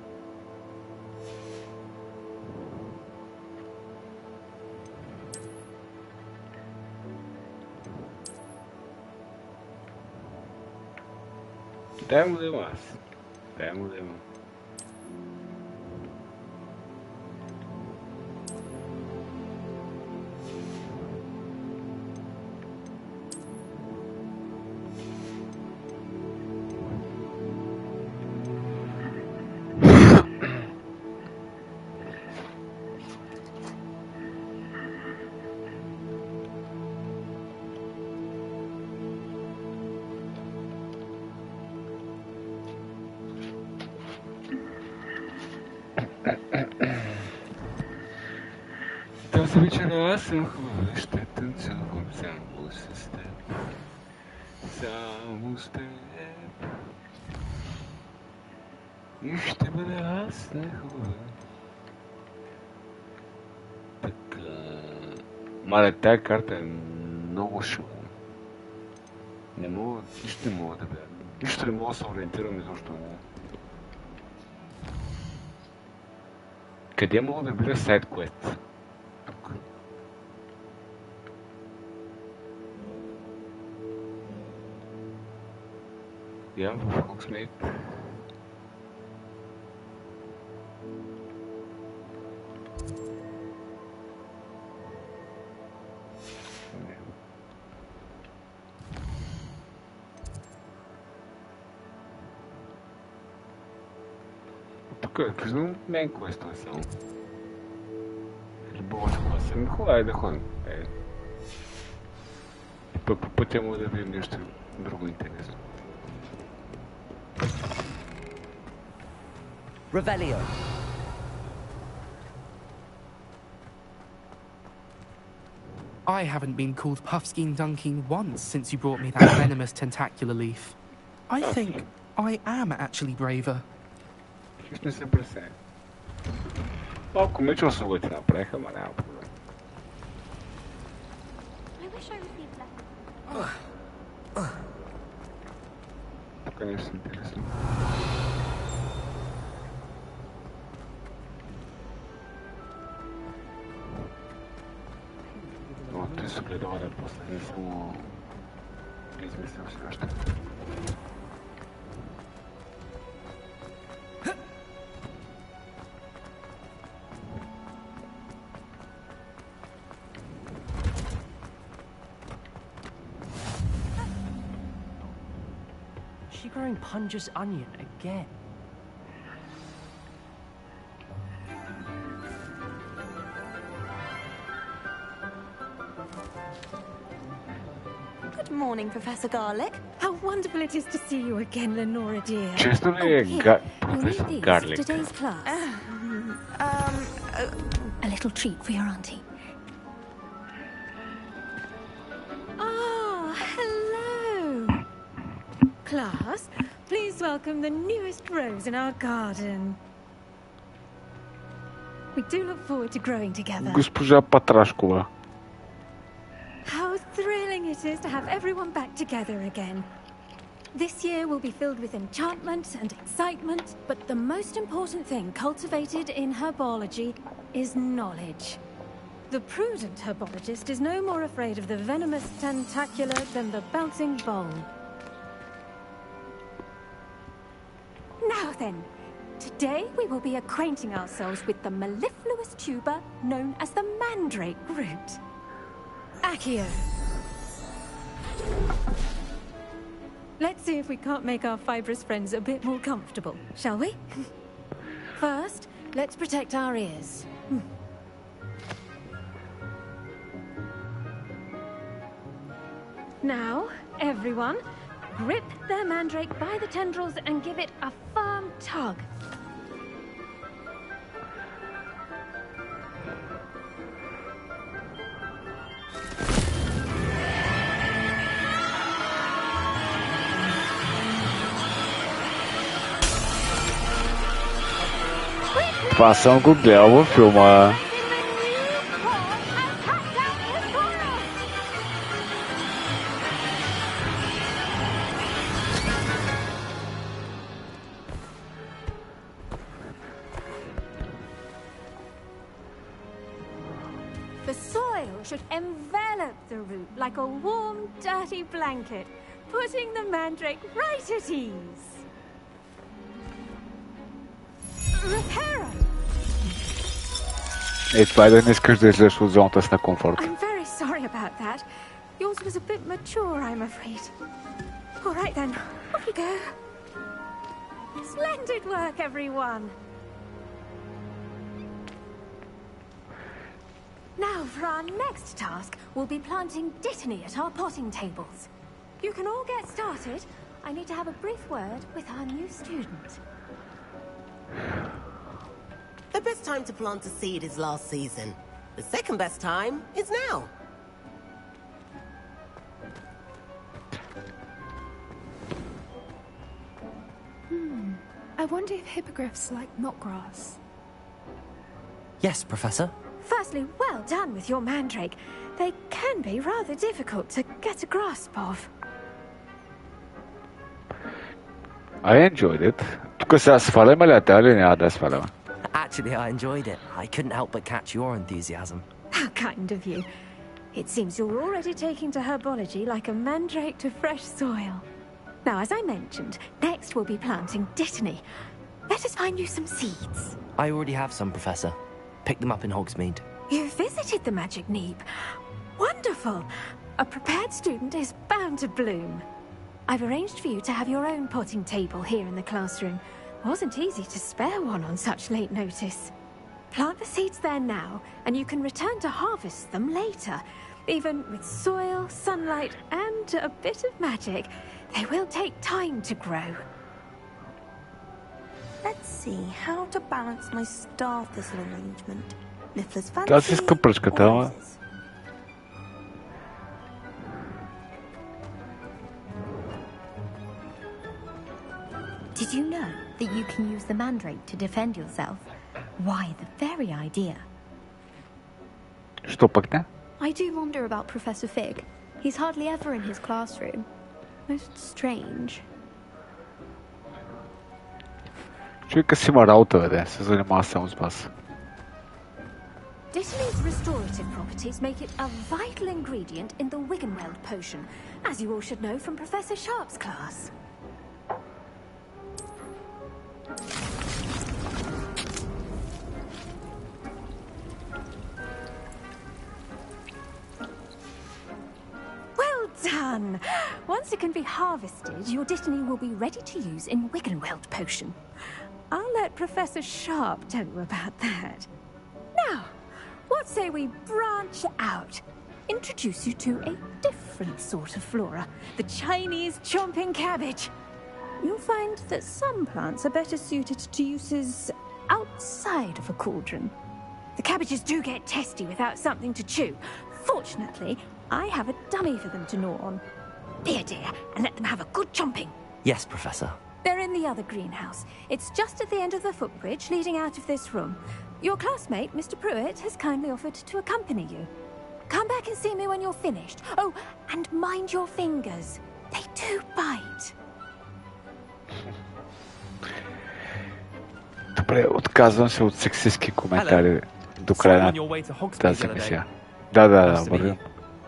Дай му да има аз. Дай му да има. Тази вечер аз съм хубава, ще танцувам само с теб. Само с теб. И ще бъда аз най-хубава. Така... Мале, тая карта е много шумна. Не мога, нищо не мога да бе. Нищо не мога да се ориентирам изобщо на нея. Къде мога да бъда сайд квест? Я в Hogsmeade. Тук е казвам мен квеста е само. Любовата класа. Ми хубаво е да ходим. И пък по пътя мога да видим нещо друго интересно. Revelio. I haven't been called Puffskein Dunking once since you brought me that venomous tentacular leaf. I think I am actually braver. Хищ не се пресеня. Малко мечо слуга ти направиха, ма няма проблем. Тук нещо интересно. О, той се гледава да после не съм го измислил си още. Growing Punja's onion again. Good morning, Professor Garlic. How wonderful it is to see you again, Lenora dear. Често ли е професор Гарлик? Today's class. A little treat for your auntie. Class, please welcome the newest rose in our garden. We do look forward to growing together. Госпожа Патрашкова. How thrilling it is to have everyone back together again. This year will be filled with enchantment and excitement, but the most important thing cultivated in herbology is knowledge. The prudent herbologist is no more afraid of the venomous tentacular than the bouncing bowl. Now then, today we will be acquainting ourselves with the mellifluous tuber known as the mandrake root. Accio. Let's see if we can't make our fibrous friends a bit more comfortable, shall we? First, let's protect our ears. Now, everyone, Grip their mandrake by the tendrils and give it a firm tug. Това съм го гледал във филма. The soil should envelop the root like a warm, dirty blanket, putting the mandrake right at ease. Reparo! Това е да не искаш да излезеш от зоната си на комфорт. I'm very sorry about that. Yours was a bit mature, I'm afraid. All right then, off we go. Splendid work, everyone. Now for our next task, we'll be planting dittany at our potting tables. You can all get started. I need to have a brief word with our new student. The best time to plant a seed is last season. The second best time is now. I wonder if hippogriffs like knotgrass. Yes, Professor. Firstly, well done with your mandrake. They can be rather difficult to get a grasp of. I enjoyed it. Тук сега сваляме ли, а тя ли няма да сваляме? Actually, I enjoyed it. I couldn't help but catch your enthusiasm. How kind of you. It seems you're already taking to herbology like a mandrake to fresh soil. Now, as I mentioned, next we'll be planting dittany. Let us find you some seeds. I already have some, Professor. Pick them up in Hogsmeade. You visited the Magic Neep. Wonderful. A prepared student is bound to bloom. I've arranged for you to have your own potting table here in the classroom. Wasn't easy to spare one on such late notice. Plant the seeds there now, and you can return to harvest them later. Even with soil, sunlight, and a bit of magic, they will take time to grow. Let's see how to balance my star thistle arrangement. Niffler's Аз искам пръчката, ама. Did you know that you can use the mandrake to defend yourself? Why, the very idea. Що пък не? I do wonder about Professor Fig. He's hardly ever in his classroom. Most strange. Човека си има работа, бе, се занимава само с вас. Dittany's restorative properties make it a vital ingredient in the Wiggenweld potion, as you all should know from Professor Sharp's class. Well done! Once it can be harvested, your dittany will be ready to use in Wiggenweld potion. I'll let Professor Sharp tell you about that. Now, what say we branch out? Introduce you to a different sort of flora, the Chinese chomping cabbage. You'll find that some plants are better suited to uses outside of a cauldron. The cabbages do get testy without something to chew. Fortunately, I have a dummy for them to gnaw on. Be a dear and let them have a good chomping. Yes, Professor. They're in the other greenhouse. It's just at the end of the footbridge leading out of this room. Your classmate, Mr. Pruitt, has kindly offered to accompany you. Come back and see me when you're finished. Oh, and mind your fingers. They do bite. Добре, отказвам се от сексистски коментари до края на тази мисия. Да, вървим.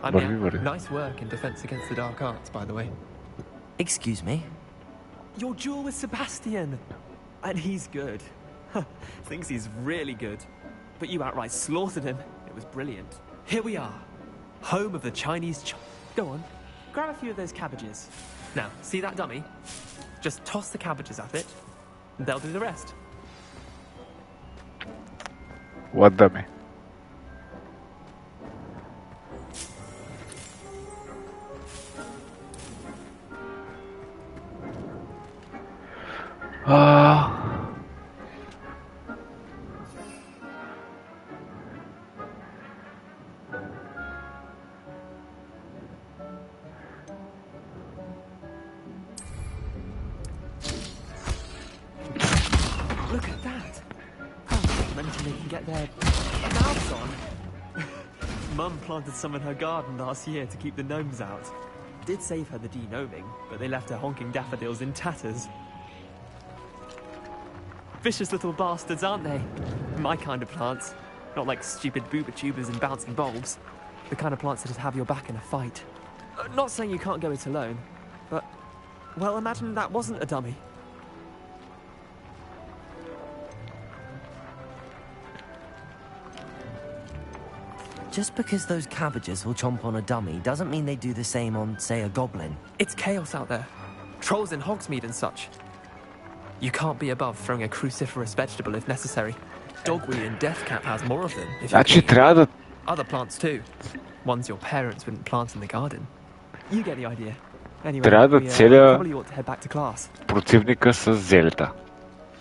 Върви. Nice work in defense against the dark arts, by the way. Excuse me? Your duel with Sebastian! And he's good. Thinks he's really good. But you outright slaughtered him. It was brilliant. Here we are. Home of the Chinese Go on, grab a few of those cabbages. Now, see that dummy? Just toss the cabbages at it, and they'll do the rest. What dummy? their mouths on. Mum planted some in her garden last year to keep the gnomes out. Did save her the de-gnoming, but they left her honking daffodils in tatters. Vicious little bastards, aren't they? My kind of plants. Not like stupid booba tubers and bouncing bulbs. The kind of plants that'd have your back in a fight. Not saying you can't go it alone, but... well, imagine that wasn't a dummy. Just because those cabbages will chomp on a dummy doesn't mean they do the same on, say, a goblin. It's chaos out there. Trolls in Hogsmeade and such. You can't be above throwing a cruciferous vegetable if necessary. Dogweed and deathcap has more of them. If Значи трябва да... Other plants too. Ones your parents wouldn't plant in the garden. You get the idea. Anyway, трябва да we целя probably ought to head back to class. противника с зелета,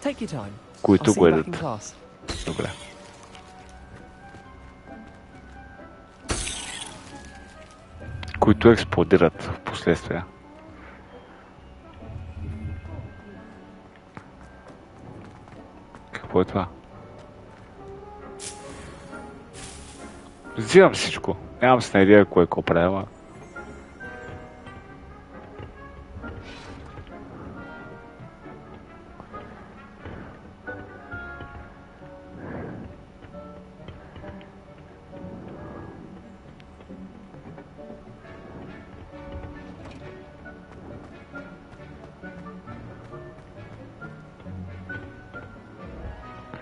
Take your time. които I'll see го you back едат. in class. Добре. Които експлодират в последствие. Какво е това? Взимам всичко. Нямам с идея кое какво правя.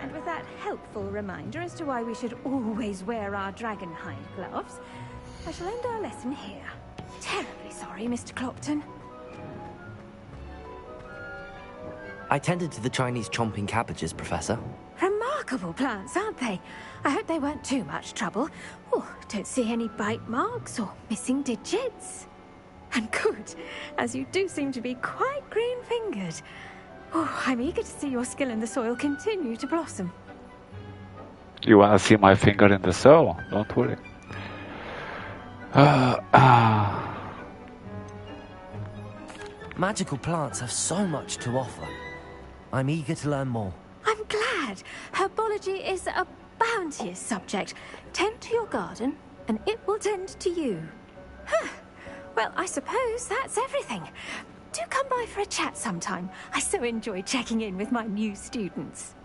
And with that helpful reminder as to why we should always wear our dragonhide gloves, I shall end our lesson here. Terribly sorry, Mr. Clopton. I tended to the Chinese chomping cabbages, Professor. Remarkable plants, aren't they? I hope they weren't too much trouble. Oh, don't see any bite marks or missing digits. And good, as you do seem to be quite green-fingered. Oh, I'm eager to see your skill in the soil continue to blossom. You wanna see my finger in the soil? Don't worry. Magical plants have so much to offer. I'm eager to learn more. I'm glad. Herbology is a bounteous subject. Tend to your garden, and it will tend to you. Huh. Well, I suppose that's everything. Do come by for a chat sometime. I so enjoy checking in with my new students.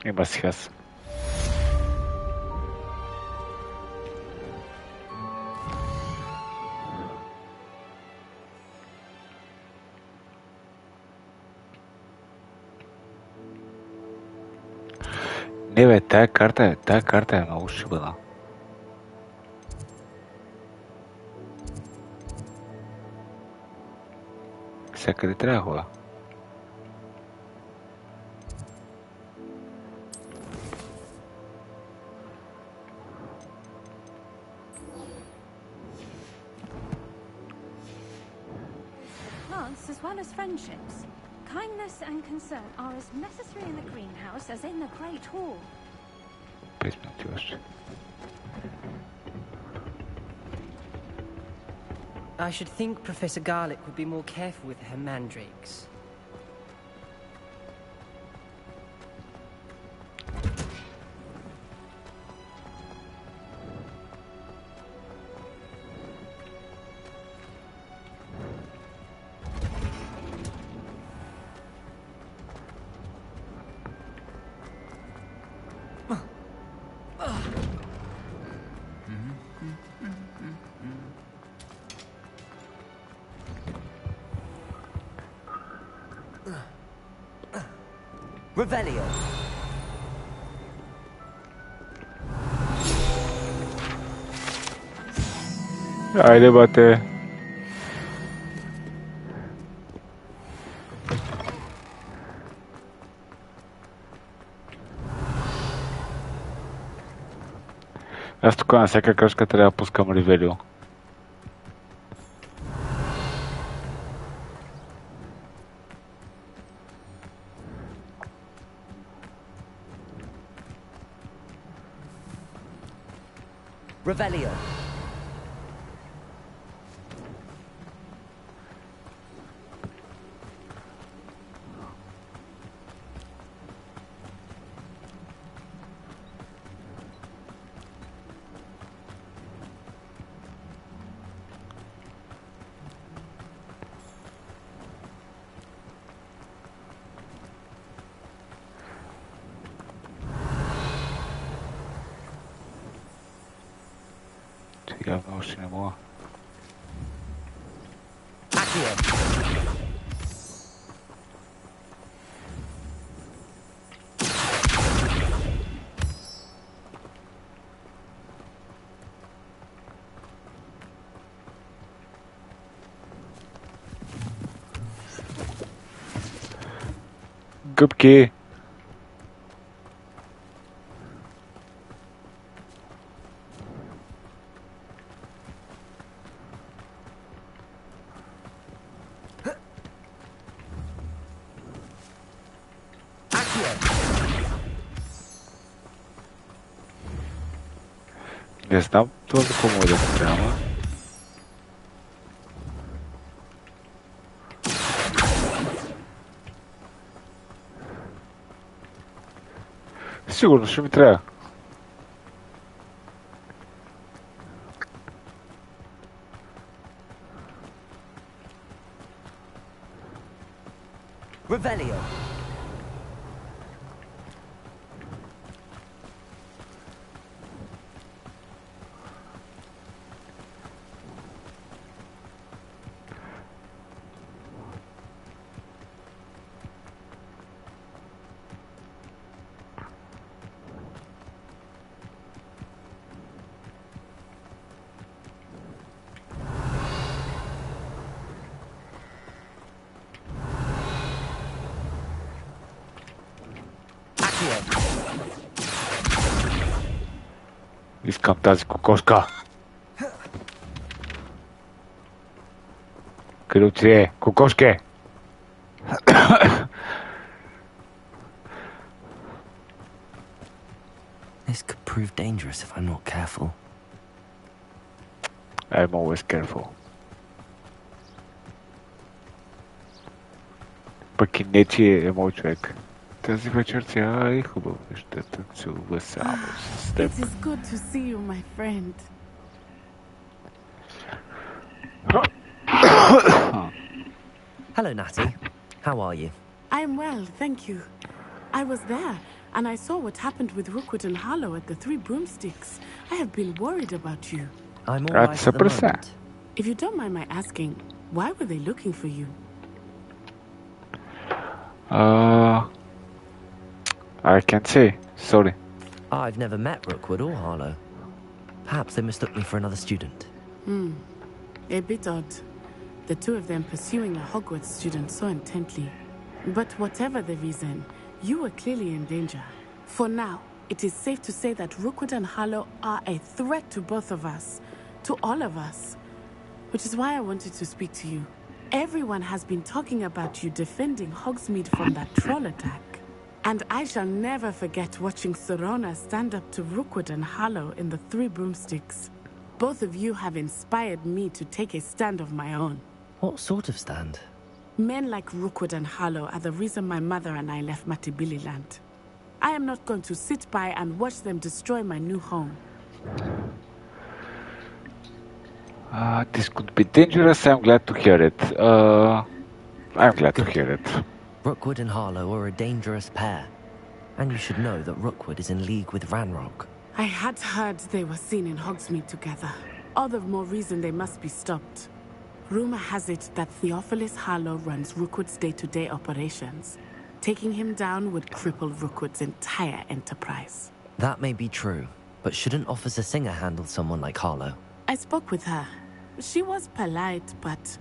Има си хас. Не бе, тая карта е много шибана. Всякъде трябва да ходя. Plants as well as friendships. Kindness and concern are as necessary in the greenhouse as in the Great Hall. 5 минути още. I should think Professor Garlick would be more careful with her mandrakes. Revelio. Айде, бате. Аз тук на всяка кръчка трябва да пускам Ревелио. Revelio. Явно още не мога. Гъбки! Не знам това за какво може да се трябва. Сигурно ще ми трябва. Revelio. Искам тази кокошка. Къде отиде? Кокошке! This could prove dangerous if I'm not careful. I'm always careful. Пък и не ти е мой човек. Тази вечер тя е хубаво. Ще танцува само с теб. It is good to see you, my friend. Hello, Natty. How are you? I'm well, thank you. I was there, and I saw what happened with Rookwood and Harlow at the Three Broomsticks. I have been worried about you. I'm all right at the moment. If you don't mind my asking, why were they looking for you? I can't say. Sorry. I've never met Rookwood or Harlow. Perhaps they mistook me for another student. A bit odd. The two of them pursuing a Hogwarts student so intently. But whatever the reason, you were clearly in danger. For now, it is safe to say that Rookwood and Harlow are a threat to both of us. To all of us. Which is why I wanted to speak to you. Everyone has been talking about you defending Hogsmeade from that troll attack. And I shall never forget watching Serona stand up to Rookwood and Harlow in the Three Broomsticks. Both of you have inspired me to take a stand of my own. What sort of stand? Men like Rookwood and Harlow are the reason my mother and I left Matabeleland. I am not going to sit by and watch them destroy my new home. This could be dangerous. I'm glad to hear it. I'm glad to hear it. Rookwood and Harlow are a dangerous pair. And you should know that Rookwood is in league with Ranrock. I had heard they were seen in Hogsmeade together. All the more reason they must be stopped. Rumor has it that Theophilus Harlow runs Rookwood's day-to-day operations. Taking him down would cripple Rookwood's entire enterprise. That may be true, but shouldn't Officer Singer handle someone like Harlow? I spoke with her. She was polite, but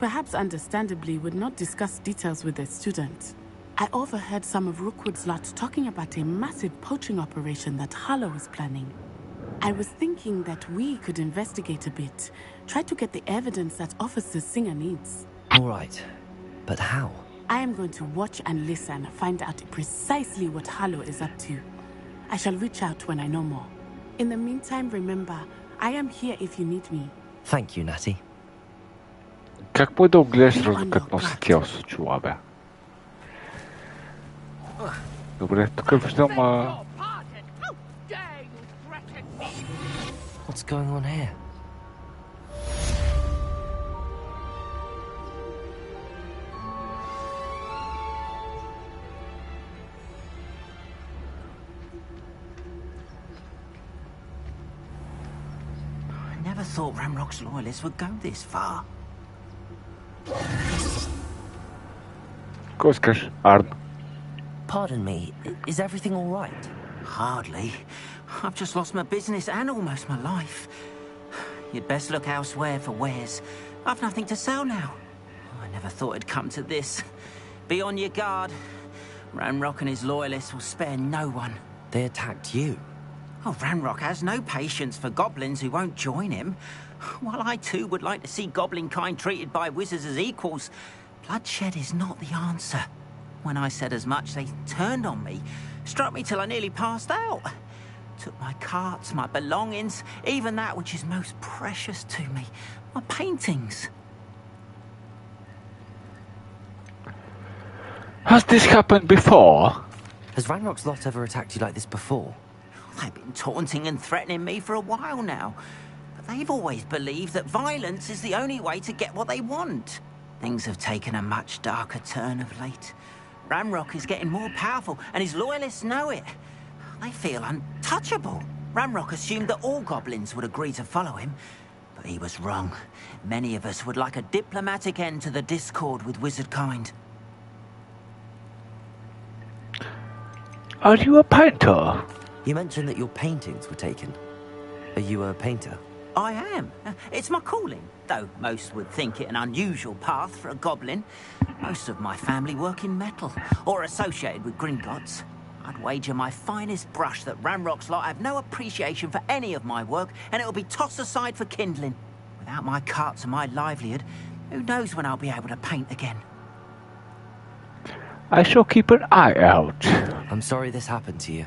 perhaps understandably would not discuss details with a student. I overheard some of Rookwood's lot talking about a massive poaching operation that Harlow is planning. I was thinking that we could investigate a bit, try to get the evidence that Officer Singer needs. All right, but how? I am going to watch and listen, find out precisely what Harlow is up to. I shall reach out when I know more. In the meantime, remember, I am here if you need me. Thank you, Natty. Как може да огледаш сразу как носи тяло с очила, бе? Добре, тук виждам... What's going on here? I never thought Ranrock's loyalists would go this far. Кой искаш? Арн. Pardon me, is everything all right? Hardly. I've just lost my business and almost my life. You'd best look elsewhere for wares. I've nothing to sell now. I never thought it'd come to this. Be on your guard. Ranrock and his loyalists will spare no one. They attacked you? Oh, Ranrock has no patience for goblins who won't join him. While I too would like to see goblin kind treated by wizards as equals, bloodshed is not the answer. When I said as much, they turned on me, struck me till I nearly passed out. Took my carts, my belongings, even that which is most precious to me, my paintings. Has this happened before? Has Ranrock's lot ever attacked you like this before? They've been taunting and threatening me for a while now. But they've always believed that violence is the only way to get what they want. Things have taken a much darker turn of late. Ranrock is getting more powerful, and his loyalists know it. They feel untouchable. Ranrock assumed that all goblins would agree to follow him, but he was wrong. Many of us would like a diplomatic end to the discord with wizard kind. Are you a painter? You mentioned that your paintings were taken. Are you a painter? I am. It's my calling, though most would think it an unusual path for a goblin. Most of my family work in metal, or associated with Gringotts. I'd wager my finest brush that Ranrock's lot have no appreciation for any of my work, and it'll be tossed aside for kindling. Without my carts and my livelihood, who knows when I'll be able to paint again? I shall keep an eye out. I'm sorry this happened to you.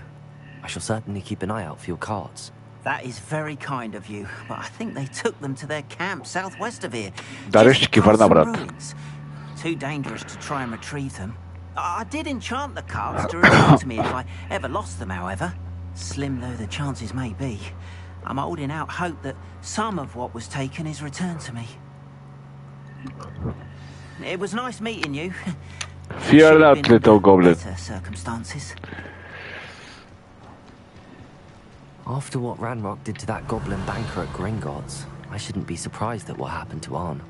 I shall certainly keep an eye out for your carts. That is very kind of you, but I think they took them to their camp southwest of here. Дарещики върна, брат. Too dangerous to try and retrieve them. I did enchant the carts to return to me if I ever lost them, however. Slim though the chances may be, I'm holding out hope that some of what was taken is returned to me. It was nice meeting you. Fear not, little goblin. Circumstances. After what Ranrock did to that goblin banker at Gringotts, I shouldn't be surprised at what happened to Arn.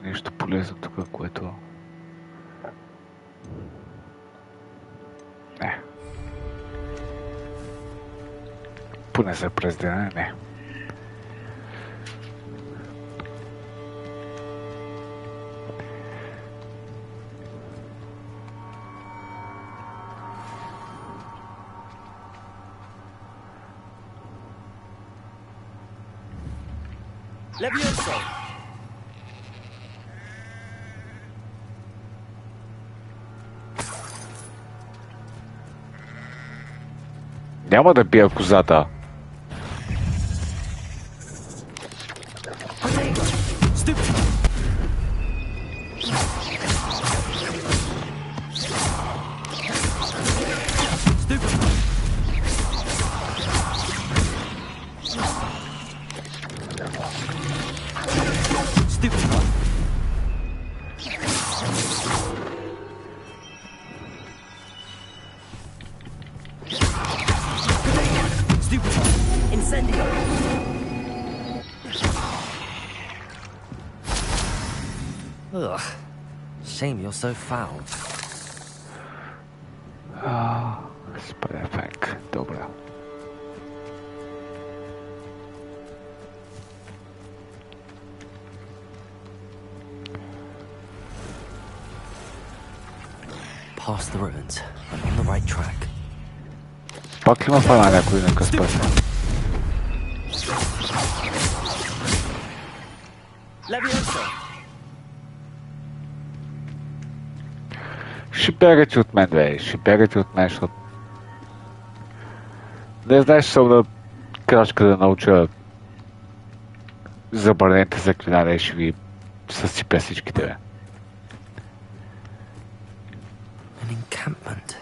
Нещо полезно тук, което... Не. Поне за през деня, не. Levioso! Няма да бия козата. Ugh. Shame you're so foul. Спрефек. Добре. Past the ruins. I'm on the right track. Пак ли ма фана някой на къспаса? Levioso! Ще бягате от мен, бе. Ще бягате от мен, защото... Не знаеш, съм на крачка да науча забранените заклинания и ще ви съсипя всичките, бе. An encampment.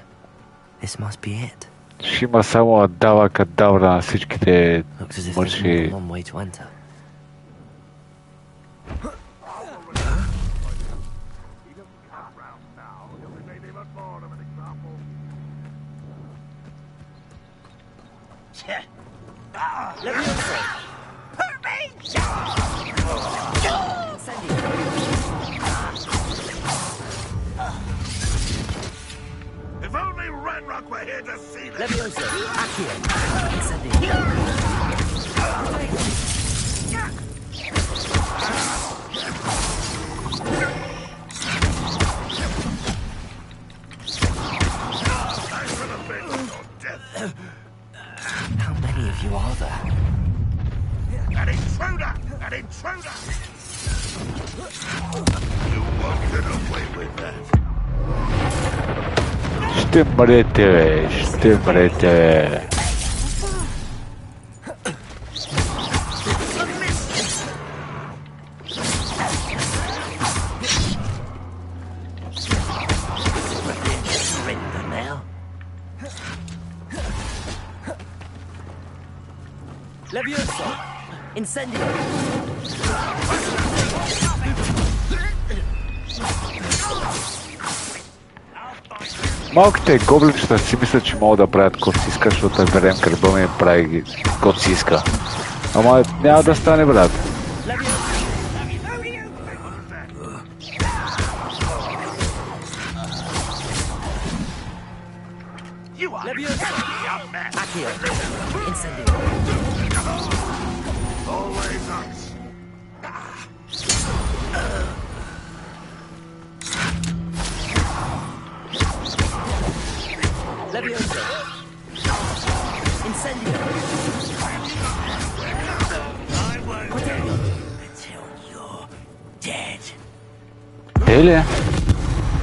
This must be it. Ще има само адава кадавра на всичките Looks as if there's more мъжи. than one way to enter. If only Ranrock were here to see this. Levioso, Accio, How many of you are there? An intruder! An intruder! You won't get away with that. Ще мрете, бе, ще мрете. Levioso, Incendio. Малките гоблинчета си мислят, че могат да правят каквото си иска, защото е верен кръба ми прави ги каквото си иска. Ама няма да стане, брат. Levioso, Accio, Incendio. Always us. Levioso, Incendio. Until you're dead. Еле,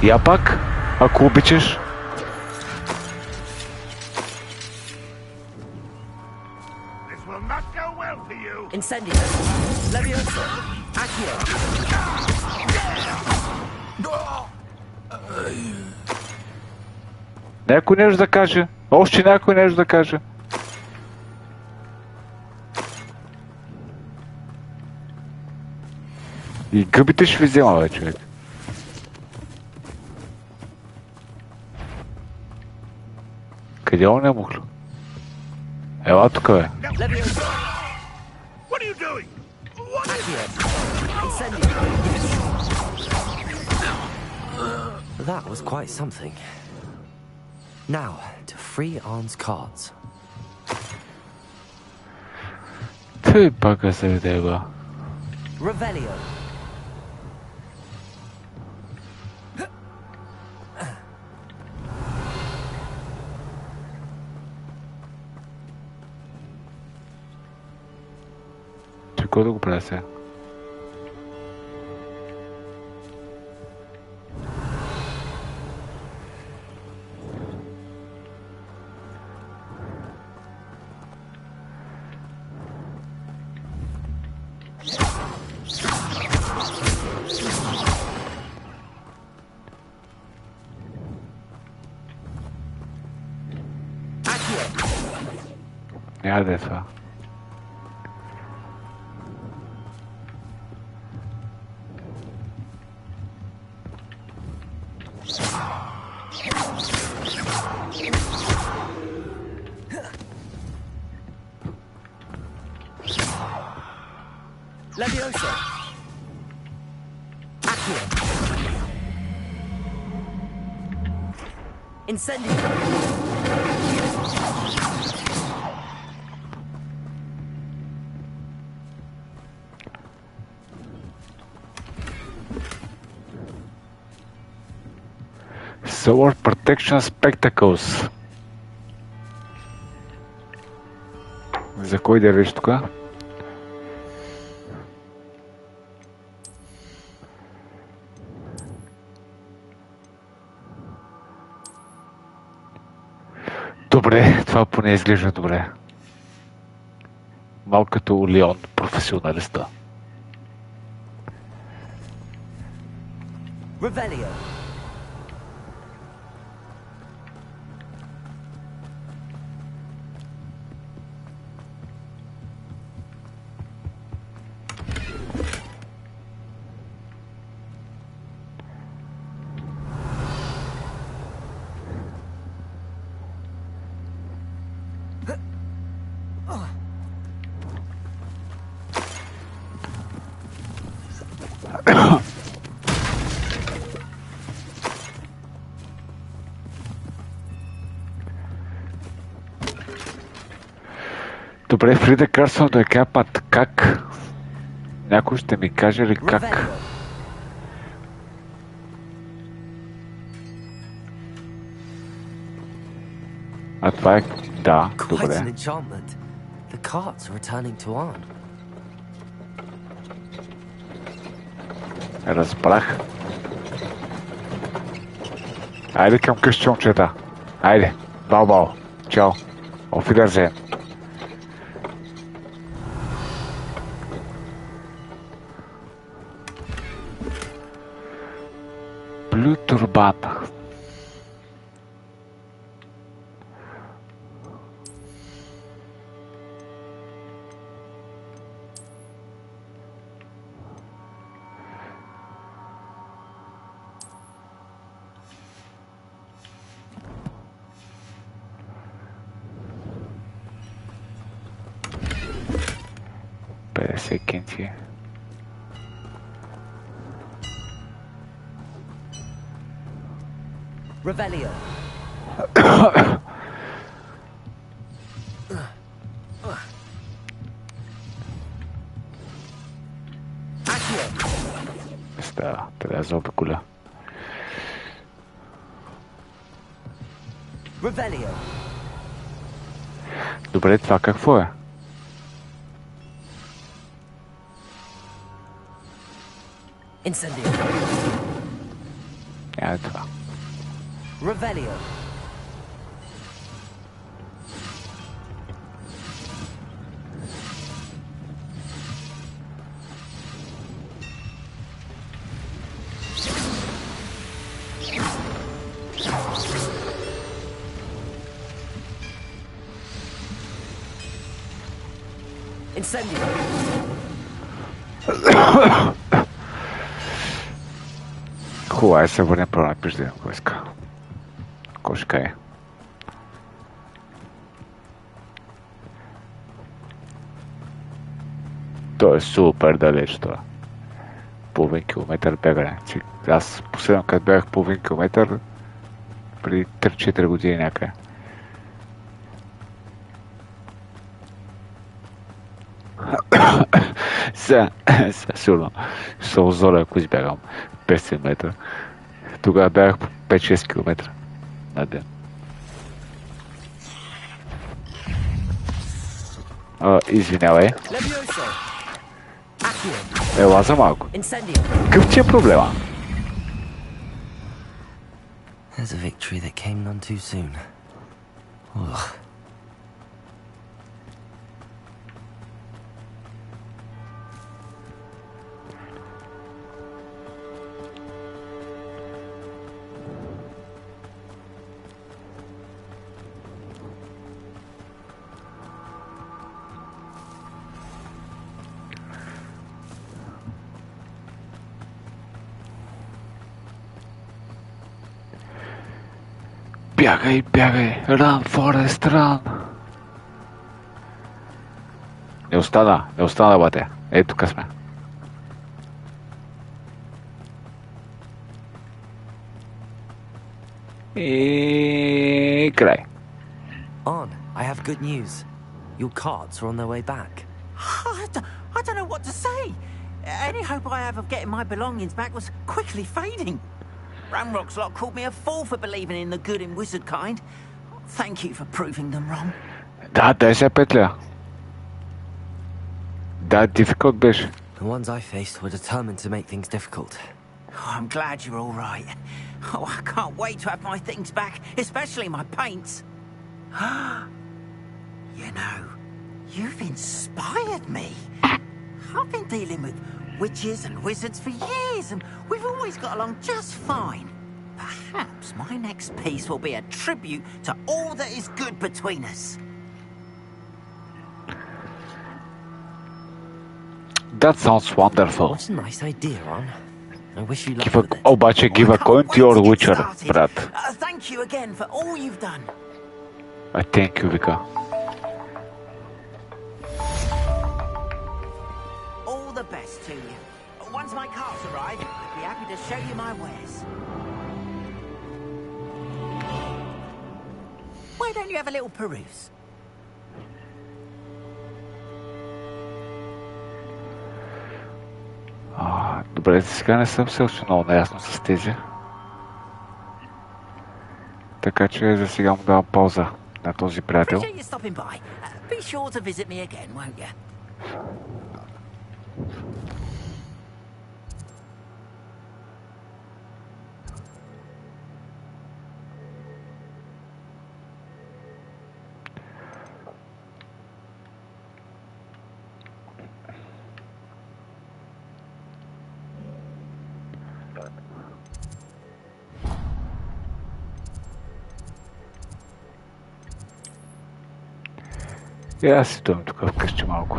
я пак, ако обичаш. This will not go well for you. Incendio. Levioso, Accio. Някой нещо да каже. Още някой нещо да каже. И гъбите ще ви взема, бе, човек. Къде он е мухло? Ела тук, бе. What are you doing? What is it? That was quite something. Now, to free Arn's cards. Тъй пака се виде, бе. Revelio. Че кой да го правя сега? Няма да е това. Levioso. Accio. Incendio. Sword Protection Spectacles. За кой да виж тук? Добре, това поне изглежда добре. Малко като Леон, професионалиста. Revelio. Добре, Фрида Карсон да капат как? Някой ще ми каже ли как? А това е... Да, Quite an добре. enchantment. The carts are returning to Arn. Разбрах. Айде към къщи, момчета. Айде. Бао-бао. Чао. Auf Wiedersehen. Блю турбан. Секенти. Revelio. Става, трябва да заобиколя. Revelio. Добре, това какво е? Incendio. Няма това. Revelio. Incendio. Хубаво е се върнем първо на пиждане, ако иска. Кошка е. То е супер далеч това. Половин километър бягане. Аз последно като бягах половин километър преди 3-4 години някъде. Сега сигурно ще се озоля, ако избягам 500 метра. Тогава бягах по 5-6 км на ден. Извинявай. Ела за малко. Какъв ти е проблема? There's a victory that came none too soon. Ugh. Бягай, бягай! Run, Forest, run! Не остана, бате. Ето тук сме. И край. On, I have good news. Your carts are on their way back. I don't know what to say. Any hope I have of getting my belongings back was quickly fading. Ramrock's lot called me a fool for believing in the good in wizard kind. Thank you for proving them wrong. Да, дай се петля. Да, difficult беше. The ones I faced were determined to make things difficult. Oh, I'm glad you're all right. Oh, I can't wait to have my things back, especially my paints. You know, you've inspired me. I've been dealing with witches and wizards for years, and we've always got along just fine. Perhaps my next piece will be a tribute to all that is good between us. That sounds wonderful. What a nice idea, Ron. I wish you luck with it. Обаче give a coin to your witcher, брат. Thank you again for all you've done. Thank you, Vika. All the best to you. Once my carts arrive, I'd be happy to show you my wares. Why don't you have a little peruse? Добре, сега не съм все още много наясно с тези. Така че за сега му давам пауза на този приятел. И аз си стоим тук вкъщи малко.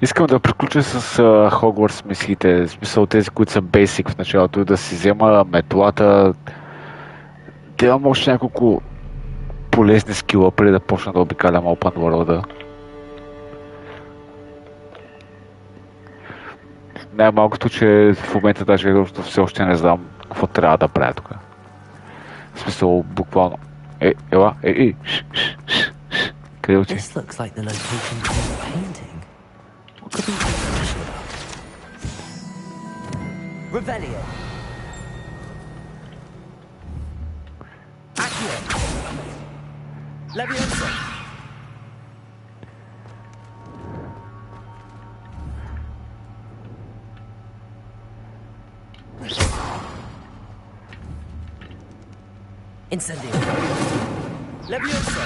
Искам да приключа с Hogwarts мисиите, в смисъл тези, които са basic в началото, да си взема метлата, да имам още няколко полезни скила, преди да почна да обикалям Open World-а. Най-малкото, че в момента даже все още не знам какво трябва да правя тук. В смисъл, буквално. Ела, къде оти? Rebellion. Accio. Leviosa. Incendio. Leviosa.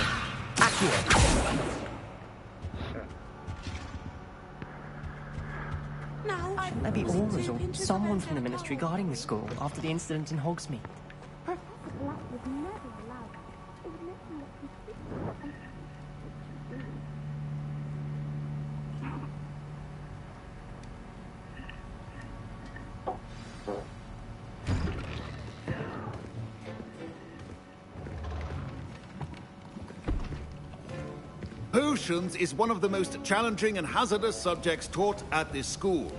Accio. Shouldn't there be Aurors or someone from the Ministry guarding the school after the incident in Hogsmeade? Potions is one of the most challenging and hazardous subjects taught at this school.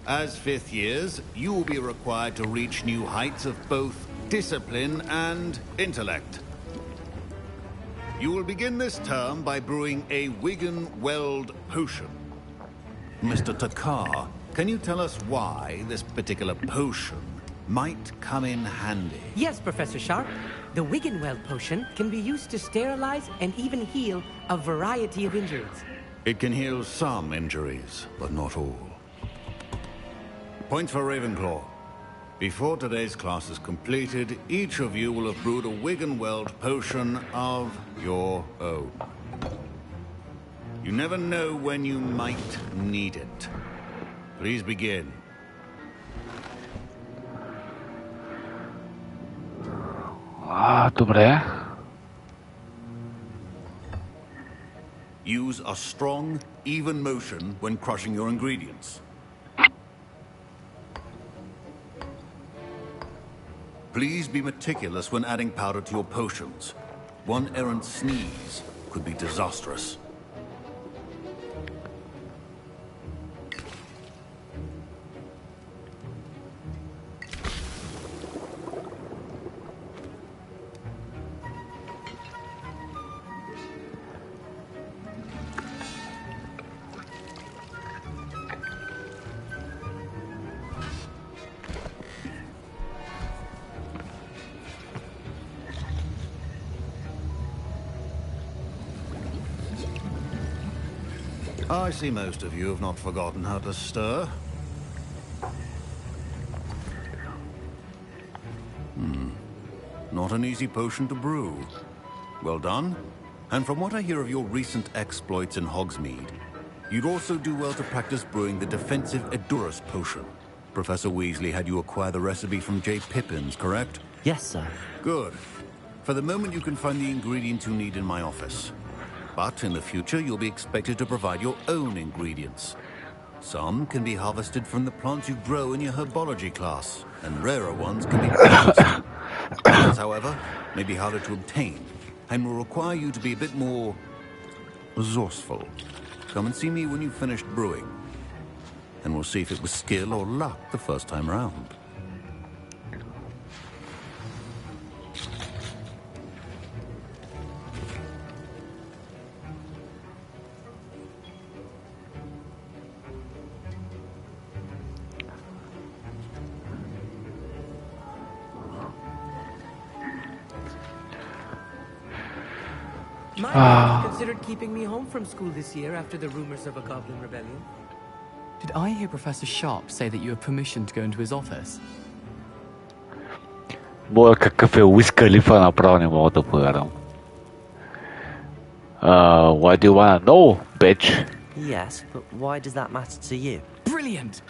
As fifth years, you will be required to reach new heights of both discipline and intellect. You will begin this term by brewing a Wigan-Weld potion. Mr. Takar, can you tell us why this particular potion might come in handy? Yes, Professor Sharp. The Wigan-Weld potion can be used to sterilize and even heal a variety of injuries. It can heal some injuries, but not all. Point for Ravenclaw. Before today's class is completed, each of you will have brewed a Wigan-Weld potion of your own. You never know when you might need it. Please begin. Добре. Use a strong, even motion when crushing your ingredients. Please be meticulous when adding powder to your potions. One errant sneeze could be disastrous. I see most of you have not forgotten how to stir. Not an easy potion to brew. Well done. And from what I hear of your recent exploits in Hogsmeade, you'd also do well to practice brewing the defensive Edurus potion. Professor Weasley had you acquire the recipe from J. Pippin's, correct? Yes, sir. Good. For the moment, you can find the ingredients you need in my office. But in the future, you'll be expected to provide your own ingredients. Some can be harvested from the plants you grow in your herbology class, and rarer ones can be purchased. Others, however, may be harder to obtain, and will require you to be a bit more resourceful. Come and see me when you've finished brewing, and we'll see if it was skill or luck the first time round. My dad considered keeping me home from school this year after the rumors of a goblin rebellion. Did I hear Professor Sharp say that you have permission to go into his office? Моя какъв е Уиз Калифа направо не мога да повярвам. Why do you wanna know, bitch? Yes, but why does that matter to you? Brilliant!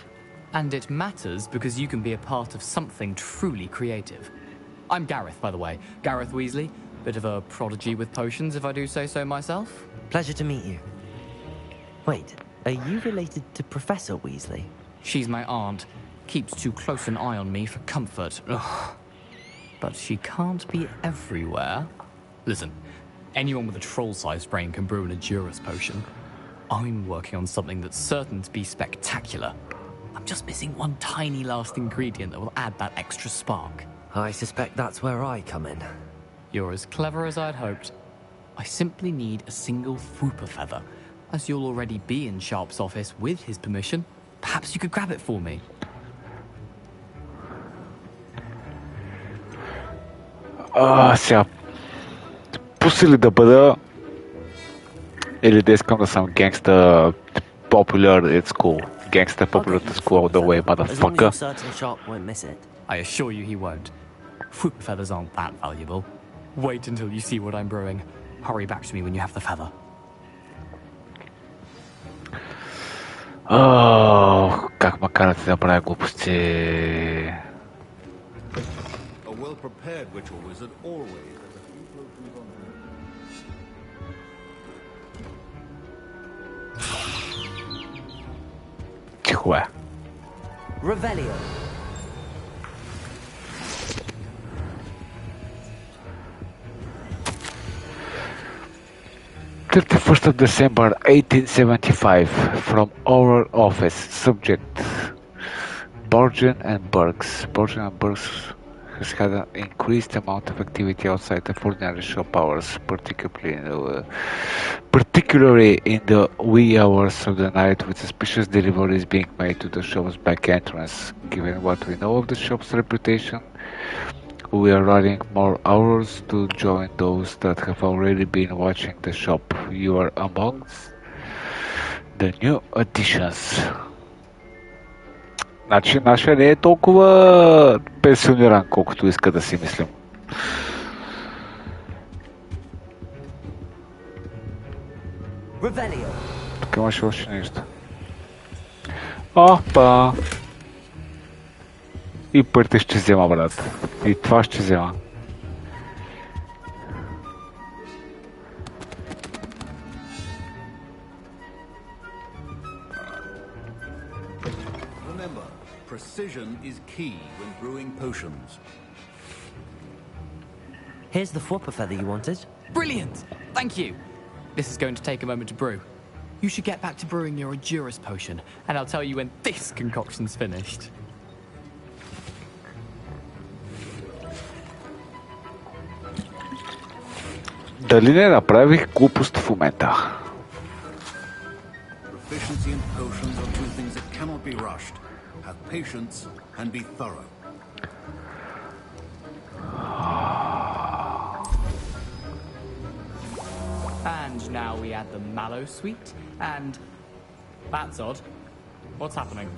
And it matters because you can be a part of something truly creative. I'm Gareth, by the way. Gareth Weasley. Bit of a prodigy with potions, if I do say so myself. Pleasure to meet you. Wait, are you related to Professor Weasley? She's my aunt. Keeps too close an eye on me for comfort. Ugh. But she can't be everywhere. Listen, anyone with a troll-sized brain can brew an Edurus potion. I'm working on something that's certain to be spectacular. I'm just missing one tiny last ingredient that will add that extra spark. I suspect that's where I come in. You're as clever as I'd hoped. I simply need a single Fwooper feather. As you'll already be in Sharp's office with his permission, perhaps you could grab it for me. Сега. Пусти ли да бъда или да искам да съм гангста popular at school? Gangster popular at school all the way, motherfucker. As long as you're certain Sharp won't miss it. I assure you he won't. Fwooper feathers aren't that valuable. Wait until you see what I'm brewing. Hurry back to me when you have the feather. Как ма карате да правя глупости? A well-prepared ritual wizard always has a few potions on hand. Тихо е. Revelio. 31st of December 1875, from our office. Subject: Borgen and Burks. Borgen and Burks has had an increased amount of activity outside of ordinary shop hours, particularly in the wee hours of the night, with suspicious deliveries being made to the shop's back entrance. Given what we know of the shop's reputation, we are running more hours to join those that have already been watching the shop. You are amongst the new additions. Значи, нашия не е толкова пенсиониран, колкото иска да си мислим. Тук имаше още нещо. Опа! И парите ще взема, брат. И това ще взема. Remember, precision is key when brewing potions. Here's the Fwooper feather you wanted. Brilliant! Thank you. This is going to take a moment to brew. You should get back to brewing your Edurus potion, and I'll tell you when this concoction's finished. Дали не направих глупост в момента? Proficiency in potions are two things that cannot be rushed. Have patience and be thorough. And now we add the mallow sweet, and that's odd. What's happening?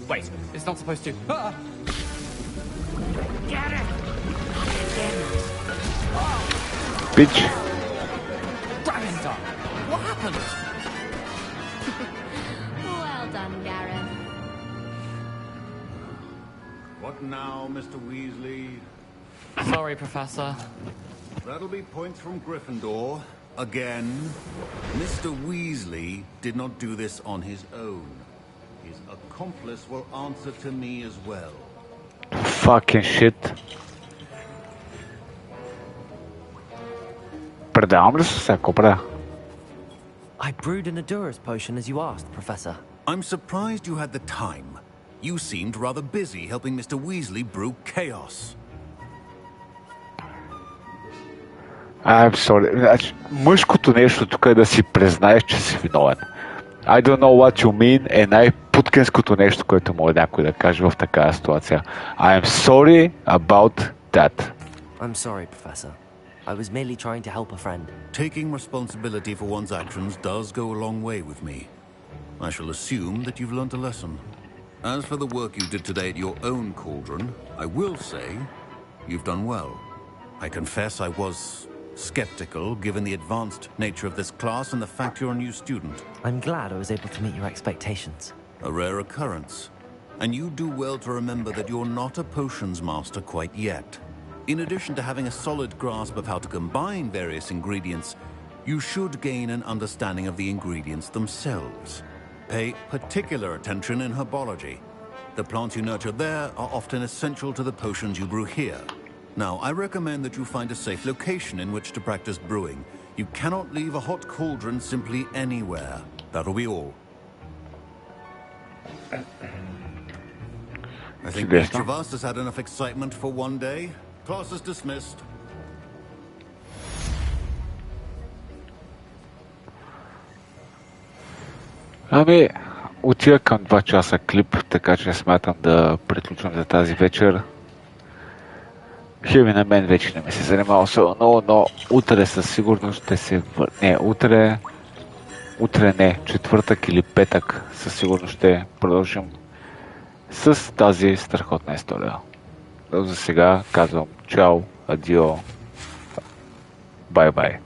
Wait, it's not supposed to. Ah! Get it! Bitch. Dragon's what happened? Well done, Gareth. What now, Mr. Weasley? Sorry, Professor. That'll be points from Gryffindor. Again. Mr. Weasley did not do this on his own. His accomplice will answer to me as well. Fucking shit. Предавам ли се всяко, бре? I brewed an Edurus potion as you asked, Professor. I'm surprised you had the time. You seemed rather busy helping Mr. Weasley brew chaos. I'm sorry. Значи, мъжкото нещо тук е да си признаеш, че си виновен. I don't know what you mean е най-путкинското нещо, което може някой да каже в такава ситуация. I'm sorry about that. I'm sorry, Professor. I was merely trying to help a friend. Taking responsibility for one's actions does go a long way with me. I shall assume that you've learnt a lesson. As for the work you did today at your own cauldron, I will say you've done well. I confess I was skeptical given the advanced nature of this class and the fact you're a new student. I'm glad I was able to meet your expectations. A rare occurrence. And you do well to remember that you're not a potions master quite yet. In addition to having a solid grasp of how to combine various ingredients, you should gain an understanding of the ingredients themselves. Pay particular attention in herbology. The plants you nurture there are often essential to the potions you brew here. Now, I recommend that you find a safe location in which to practice brewing. You cannot leave a hot cauldron simply anywhere. That'll be all. I think each of us has had enough excitement for one day. Class is dismissed. Ами, отива към 2 часа клип, така че смятам да приключвам за тази вечер. Хеви на мен вече не ми се занимава особено, но утре със сигурност ще се Не, утре не, четвъртък или петък със сигурност ще продължим с тази страхотна история. За сега казвам чао, адио, бай-бай.